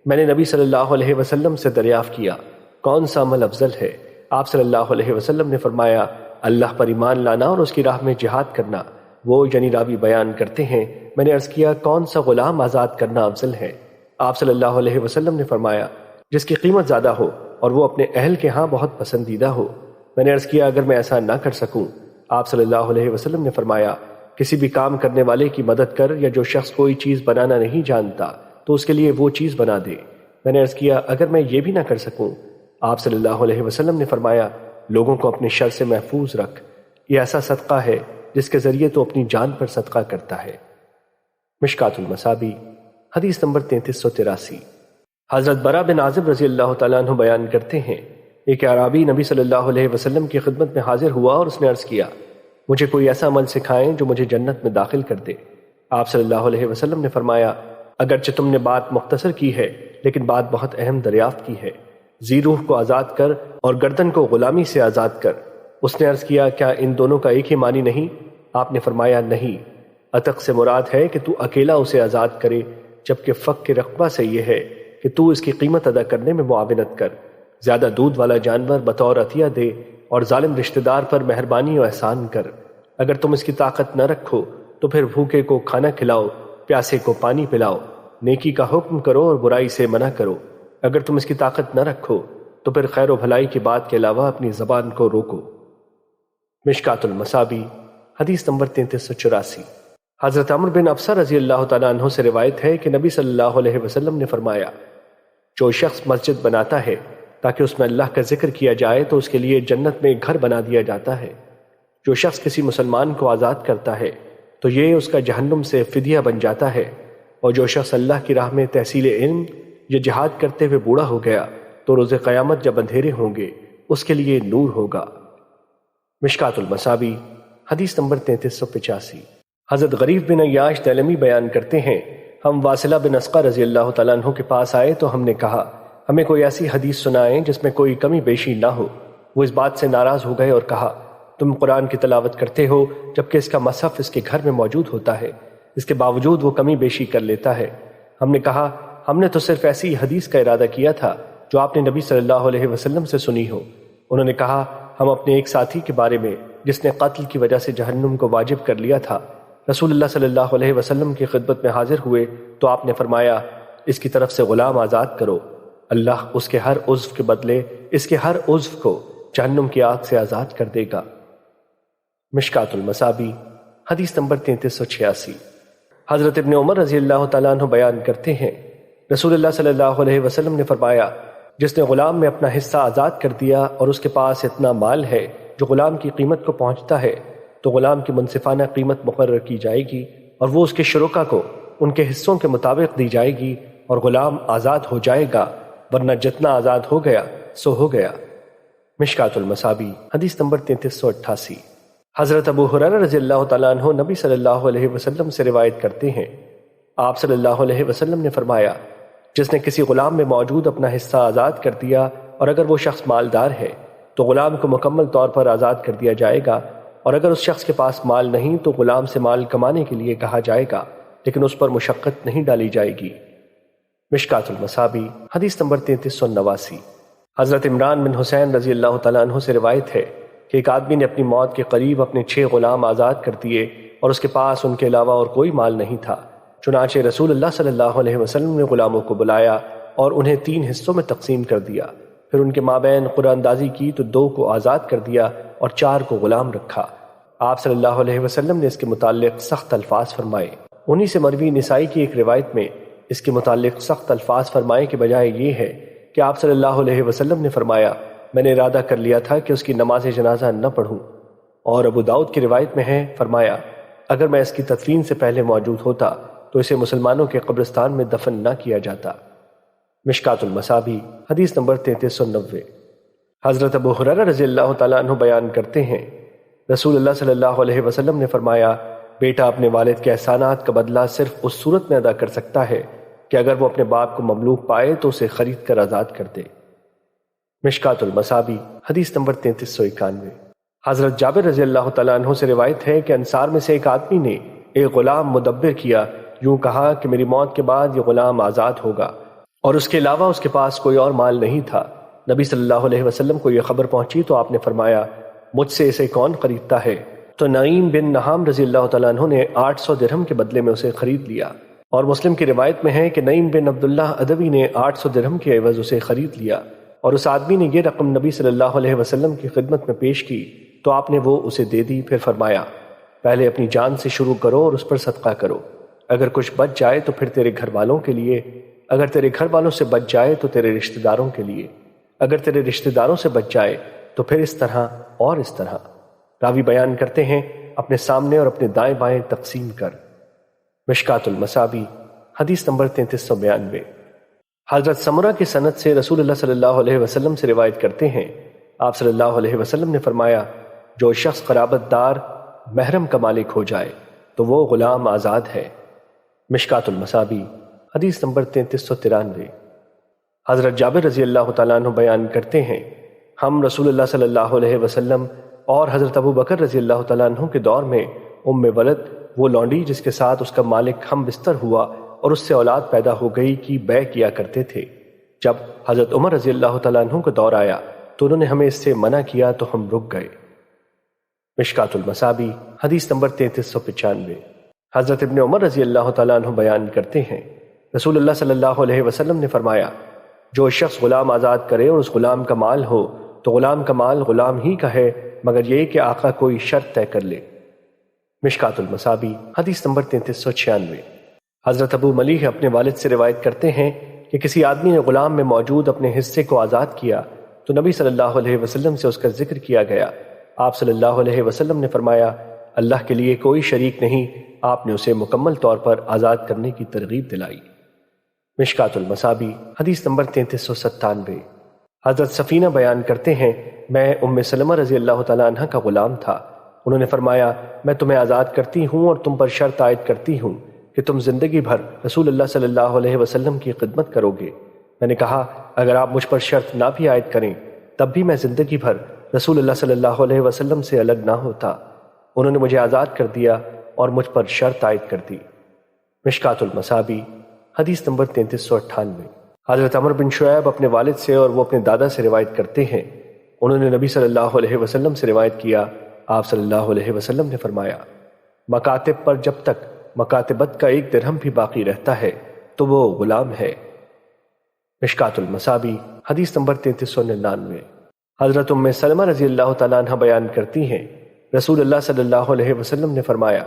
میں نے نبی صلی اللہ علیہ وسلم سے دریافت کیا کون سا عمل افضل ہے؟ آپ صلی اللہ علیہ وسلم نے فرمایا اللہ پر ایمان لانا اور اس کی راہ میں جہاد کرنا۔ وہ یعنی راوی بیان کرتے ہیں میں نے عرض کیا کون سا غلام آزاد کرنا افضل ہے؟ آپ صلی اللہ علیہ وسلم نے فرمایا جس کی قیمت زیادہ ہو اور وہ اپنے اہل کے ہاں بہت پسندیدہ ہو۔ میں نے عرض کیا اگر میں ایسا نہ کر سکوں؟ آپ صلی اللہ علیہ وسلم نے فرمایا کسی بھی کام کرنے والے کی مدد کر، یا جو شخص کوئی چیز بنانا نہیں جانتا تو اس کے لیے وہ چیز بنا دے۔ میں نے عرض کیا اگر میں یہ بھی نہ کر سکوں؟ آپ صلی اللہ علیہ وسلم نے فرمایا، لوگوں کو اپنے شر سے محفوظ رکھ، یہ ایسا صدقہ ہے جس کے ذریعے تو اپنی جان پر صدقہ کرتا ہے۔ مشکات المصابی حدیث نمبر 3383۔ حضرت برا بن عازب رضی اللہ تعالیٰ عنہ بیان کرتے ہیں، ایک اعرابی نبی صلی اللہ علیہ وسلم کی خدمت میں حاضر ہوا اور اس نے عرض کیا، مجھے کوئی ایسا عمل سکھائیں جو مجھے جنت میں داخل کر دے۔ آپ صلی اللہ علیہ وسلم نے فرمایا، اگرچہ تم نے بات مختصر کی ہے لیکن بات بہت اہم دریافت کی ہے، ذی روح کو آزاد کر اور گردن کو غلامی سے آزاد کر۔ اس نے عرض کیا، کیا ان دونوں کا ایک ہی معنی نہیں؟ آپ نے فرمایا، نہیں، عتق سے مراد ہے کہ تو اکیلا اسے آزاد کرے، جبکہ فک کے رقبہ سے یہ ہے کہ تو اس کی قیمت ادا کرنے میں معاونت کر، زیادہ دودھ والا جانور بطور عطیہ دے اور ظالم رشتہ دار پر مہربانی و احسان کر۔ اگر تم اس کی طاقت نہ رکھو تو پھر بھوکے کو کھانا کھلاؤ، پیاسے کو پانی پلاؤ، نیکی کا حکم کرو اور برائی سے منع کرو۔ اگر تم اس کی طاقت نہ رکھو تو پھر خیر و بھلائی کی بات کے علاوہ اپنی زبان کو روکو۔ مشکات المصابی حدیث نمبر 3384۔ حضرت عمر بن ابسہ رضی اللہ تعالیٰ عنہ سے روایت ہے کہ نبی صلی اللہ علیہ وسلم نے فرمایا، جو شخص مسجد بناتا ہے تاکہ اس میں اللہ کا ذکر کیا جائے تو اس کے لیے جنت میں ایک گھر بنا دیا جاتا ہے۔ جو شخص کسی مسلمان کو آزاد کرتا ہے تو یہ اس کا جہنم سے فدیہ بن جاتا ہے، اور جو شخص اللہ کی راہ میں تحصیل علم یا جہاد کرتے ہوئے بوڑھا ہو گیا تو روز قیامت جب اندھیرے ہوں گے اس کے لیے نور ہوگا۔ مشکات المصابی حدیث نمبر 3385۔ حضرت غریب بن عیاش دلمی بیان کرتے ہیں، ہم واصلہ بن اسقع رضی اللہ تعالیٰ عنہ کے پاس آئے تو ہم نے کہا، ہمیں کوئی ایسی حدیث سنائیں جس میں کوئی کمی بیشی نہ ہو۔ وہ اس بات سے ناراض ہو گئے اور کہا، تم قرآن کی تلاوت کرتے ہو جبکہ اس کا مصحف اس کے گھر میں موجود ہوتا ہے، اس کے باوجود وہ کمی بیشی کر لیتا ہے۔ ہم نے کہا، ہم نے تو صرف ایسی حدیث کا ارادہ کیا تھا جو آپ نے نبی صلی اللہ علیہ وسلم سے سنی ہو۔ انہوں نے کہا، ہم اپنے ایک ساتھی کے بارے میں جس نے قتل کی وجہ سے جہنم کو واجب کر لیا تھا، رسول اللہ صلی اللہ علیہ وسلم کی خدمت میں حاضر ہوئے تو آپ نے فرمایا، اس کی طرف سے غلام آزاد کرو، اللہ اس کے ہر عضو کے بدلے اس کے ہر عضو کو جہنم کی آگ سے آزاد کر دے گا۔ مشکات المصابی حدیث نمبر 3386۔ حضرت ابن عمر رضی اللہ تعالیٰ عنہ بیان کرتے ہیں، رسول اللہ صلی اللہ علیہ وسلم نے فرمایا، جس نے غلام میں اپنا حصہ آزاد کر دیا اور اس کے پاس اتنا مال ہے جو غلام کی قیمت کو پہنچتا ہے تو غلام کی منصفانہ قیمت مقرر کی جائے گی اور وہ اس کے شرکا کو ان کے حصوں کے مطابق دی جائے گی اور غلام آزاد ہو جائے گا، ورنہ جتنا آزاد ہو گیا سو ہو گیا۔ مشکات المصابی حدیث نمبر 3388۔ حضرت ابو ہریرہ رضی اللہ تعالیٰ عنہ نبی صلی اللہ علیہ وسلم سے روایت کرتے ہیں، آپ صلی اللہ علیہ وسلم نے فرمایا، جس نے کسی غلام میں موجود اپنا حصہ آزاد کر دیا اور اگر وہ شخص مالدار ہے تو غلام کو مکمل طور پر آزاد کر دیا جائے گا، اور اگر اس شخص کے پاس مال نہیں تو غلام سے مال کمانے کے لیے کہا جائے گا لیکن اس پر مشقت نہیں ڈالی جائے گی۔ مشکات المصابی حدیث نمبر 3389۔ حضرت عمران بن حسین رضی اللہ تعالیٰ عنہ سے روایت ہے کہ ایک آدمی نے اپنی موت کے قریب اپنے 6 غلام آزاد کر دیے اور اس کے پاس ان کے علاوہ اور کوئی مال نہیں تھا، چنانچہ رسول اللہ صلی اللہ علیہ وسلم نے غلاموں کو بلایا اور انہیں 3 حصوں میں تقسیم کر دیا، پھر ان کے مابین قرآن اندازی کی تو 2 کو آزاد کر دیا اور 4 کو غلام رکھا۔ آپ صلی اللہ علیہ وسلم نے اس کے متعلق سخت الفاظ فرمائے۔ انہی سے مروی نسائی کی ایک روایت میں اس کے متعلق سخت الفاظ فرمائے کے بجائے یہ ہے کہ آپ صلی اللہ علیہ وسلم نے فرمایا، میں نے ارادہ کر لیا تھا کہ اس کی نماز جنازہ نہ پڑھوں، اور ابو داؤد کی روایت میں ہے، فرمایا، اگر میں اس کی تدفین سے پہلے موجود ہوتا تو اسے مسلمانوں کے قبرستان میں دفن نہ کیا جاتا۔ مشکات المصابی حدیث نمبر 3390۔ حضرت ابو ہریرہ رضی اللہ تعالیٰ عنہ بیان کرتے ہیں، رسول اللہ صلی اللہ علیہ وسلم نے فرمایا، بیٹا اپنے والد کے احسانات کا بدلہ صرف اس صورت میں ادا کر سکتا ہے کہ اگر وہ اپنے باپ کو مملوک پائے تو اسے خرید کر آزاد کر دے۔ مشکات المصابی حدیث نمبر 3391۔ حضرت جابر رضی اللہ تعالیٰ عنہ سے روایت ہے کہ انصار میں سے ایک آدمی نے ایک غلام مدبر کیا، یوں کہا کہ میری موت کے بعد یہ غلام آزاد ہوگا، اور اس کے علاوہ اس کے پاس کوئی اور مال نہیں تھا۔ نبی صلی اللہ علیہ وسلم کو یہ خبر پہنچی تو آپ نے فرمایا، مجھ سے اسے کون خریدتا ہے؟ تو نعیم بن نہام رضی اللہ تعالیٰ عنہ نے 800 درہم کے بدلے میں اسے خرید لیا، اور مسلم کی روایت میں ہے کہ نعیم بن عبداللہ ادوی نے 800 درہم کے عوض اسے خرید لیا، اور اس آدمی نے یہ رقم نبی صلی اللہ علیہ وسلم کی خدمت میں پیش کی تو آپ نے وہ اسے دے دی، پھر فرمایا، پہلے اپنی جان سے شروع کرو اور اس پر صدقہ کرو، اگر کچھ بچ جائے تو پھر تیرے گھر والوں کے لیے، اگر تیرے گھر والوں سے بچ جائے تو تیرے رشتہ داروں کے لیے، اگر تیرے رشتہ داروں سے بچ جائے تو پھر اس طرح اور اس طرح۔ راوی بیان کرتے ہیں اپنے سامنے اور اپنے دائیں بائیں تقسیم کر۔ مشکات المصابی حدیث نمبر 3392۔ حضرت سمرہ کی سند سے رسول اللہ صلی اللہ علیہ وسلم سے روایت کرتے ہیں، آپ صلی اللہ علیہ وسلم نے فرمایا، جو شخص قرابت دار محرم کا مالک ہو جائے تو وہ غلام آزاد ہے۔ مشکات المصابی حدیث نمبر 3393۔ حضرت جابر رضی اللہ تعالیٰ عنہ بیان کرتے ہیں، ہم رسول اللہ صلی اللہ علیہ وسلم اور حضرت ابو بکر رضی اللہ تعالیٰ عنہ کے دور میں ولد، وہ لونڈی جس کے ساتھ اس کا مالک ہم بستر ہوا اور اس سے اولاد پیدا ہو گئی، کی بیع کیا کرتے تھے۔ جب حضرت عمر رضی اللہ تعالیٰ عنہ کا دور آیا تو انہوں نے ہمیں اس سے منع کیا تو ہم رک گئے۔ مشکات المصابی حدیث نمبر 3395۔ حضرت ابن عمر رضی اللہ تعالیٰ عنہ بیان کرتے ہیں، رسول اللہ صلی اللہ علیہ وسلم نے فرمایا، جو شخص غلام آزاد کرے اور اس غلام کا مال ہو تو غلام کا مال غلام ہی کا ہے، مگر یہ کہ آقا کوئی شرط طے کر لے۔ مشکات المصابی حدیث نمبر 3396۔ حضرت ابو ملیح اپنے والد سے روایت کرتے ہیں کہ کسی آدمی نے غلام میں موجود اپنے حصے کو آزاد کیا تو نبی صلی اللہ علیہ وسلم سے اس کا ذکر کیا گیا۔ آپ صلی اللہ علیہ وسلم نے فرمایا، اللہ کے لیے کوئی شریک نہیں۔ آپ نے اسے مکمل طور پر آزاد کرنے کی ترغیب دلائی۔ مشکات المصابی حدیث نمبر 3397۔ حضرت سفینہ بیان کرتے ہیں، میں ام سلمہ رضی اللہ تعالیٰ عنہ کا غلام تھا۔ انہوں نے فرمایا، میں تمہیں آزاد کرتی ہوں اور تم پر شرط عائد کرتی ہوں کہ تم زندگی بھر رسول اللہ صلی اللہ علیہ وسلم کی خدمت کرو گے۔ میں نے کہا، اگر آپ مجھ پر شرط نہ بھی عائد کریں تب بھی میں زندگی بھر رسول اللہ صلی اللہ علیہ وسلم سے الگ نہ ہوتا۔ انہوں نے مجھے آزاد کر دیا اور مجھ پر شرط عائد کر دی۔ مشکات المصابی حدیث نمبر 3398۔ حضرت عمر بن شعیب اپنے والد سے اور وہ اپنے دادا سے روایت کرتے ہیں، انہوں نے نبی صلی اللہ علیہ وسلم سے روایت کیا، آپ صلی اللہ علیہ وسلم نے فرمایا، مکاتب پر جب تک مکاتبت کا 1 درہم بھی باقی رہتا ہے تو وہ غلام ہے۔ مشکات المصابی حدیث نمبر 3399۔ حضرت ام سلمہ رضی اللہ تعالیٰ عنہ بیان کرتی ہیں، رسول اللہ صلی اللہ علیہ وسلم نے فرمایا،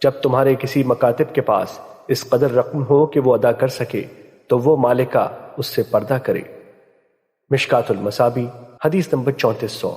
جب تمہارے کسی مکاتب کے پاس اس قدر رقم ہو کہ وہ ادا کر سکے تو وہ مالکہ اس سے پردہ کرے۔ مشکات المصابی حدیث نمبر 3400۔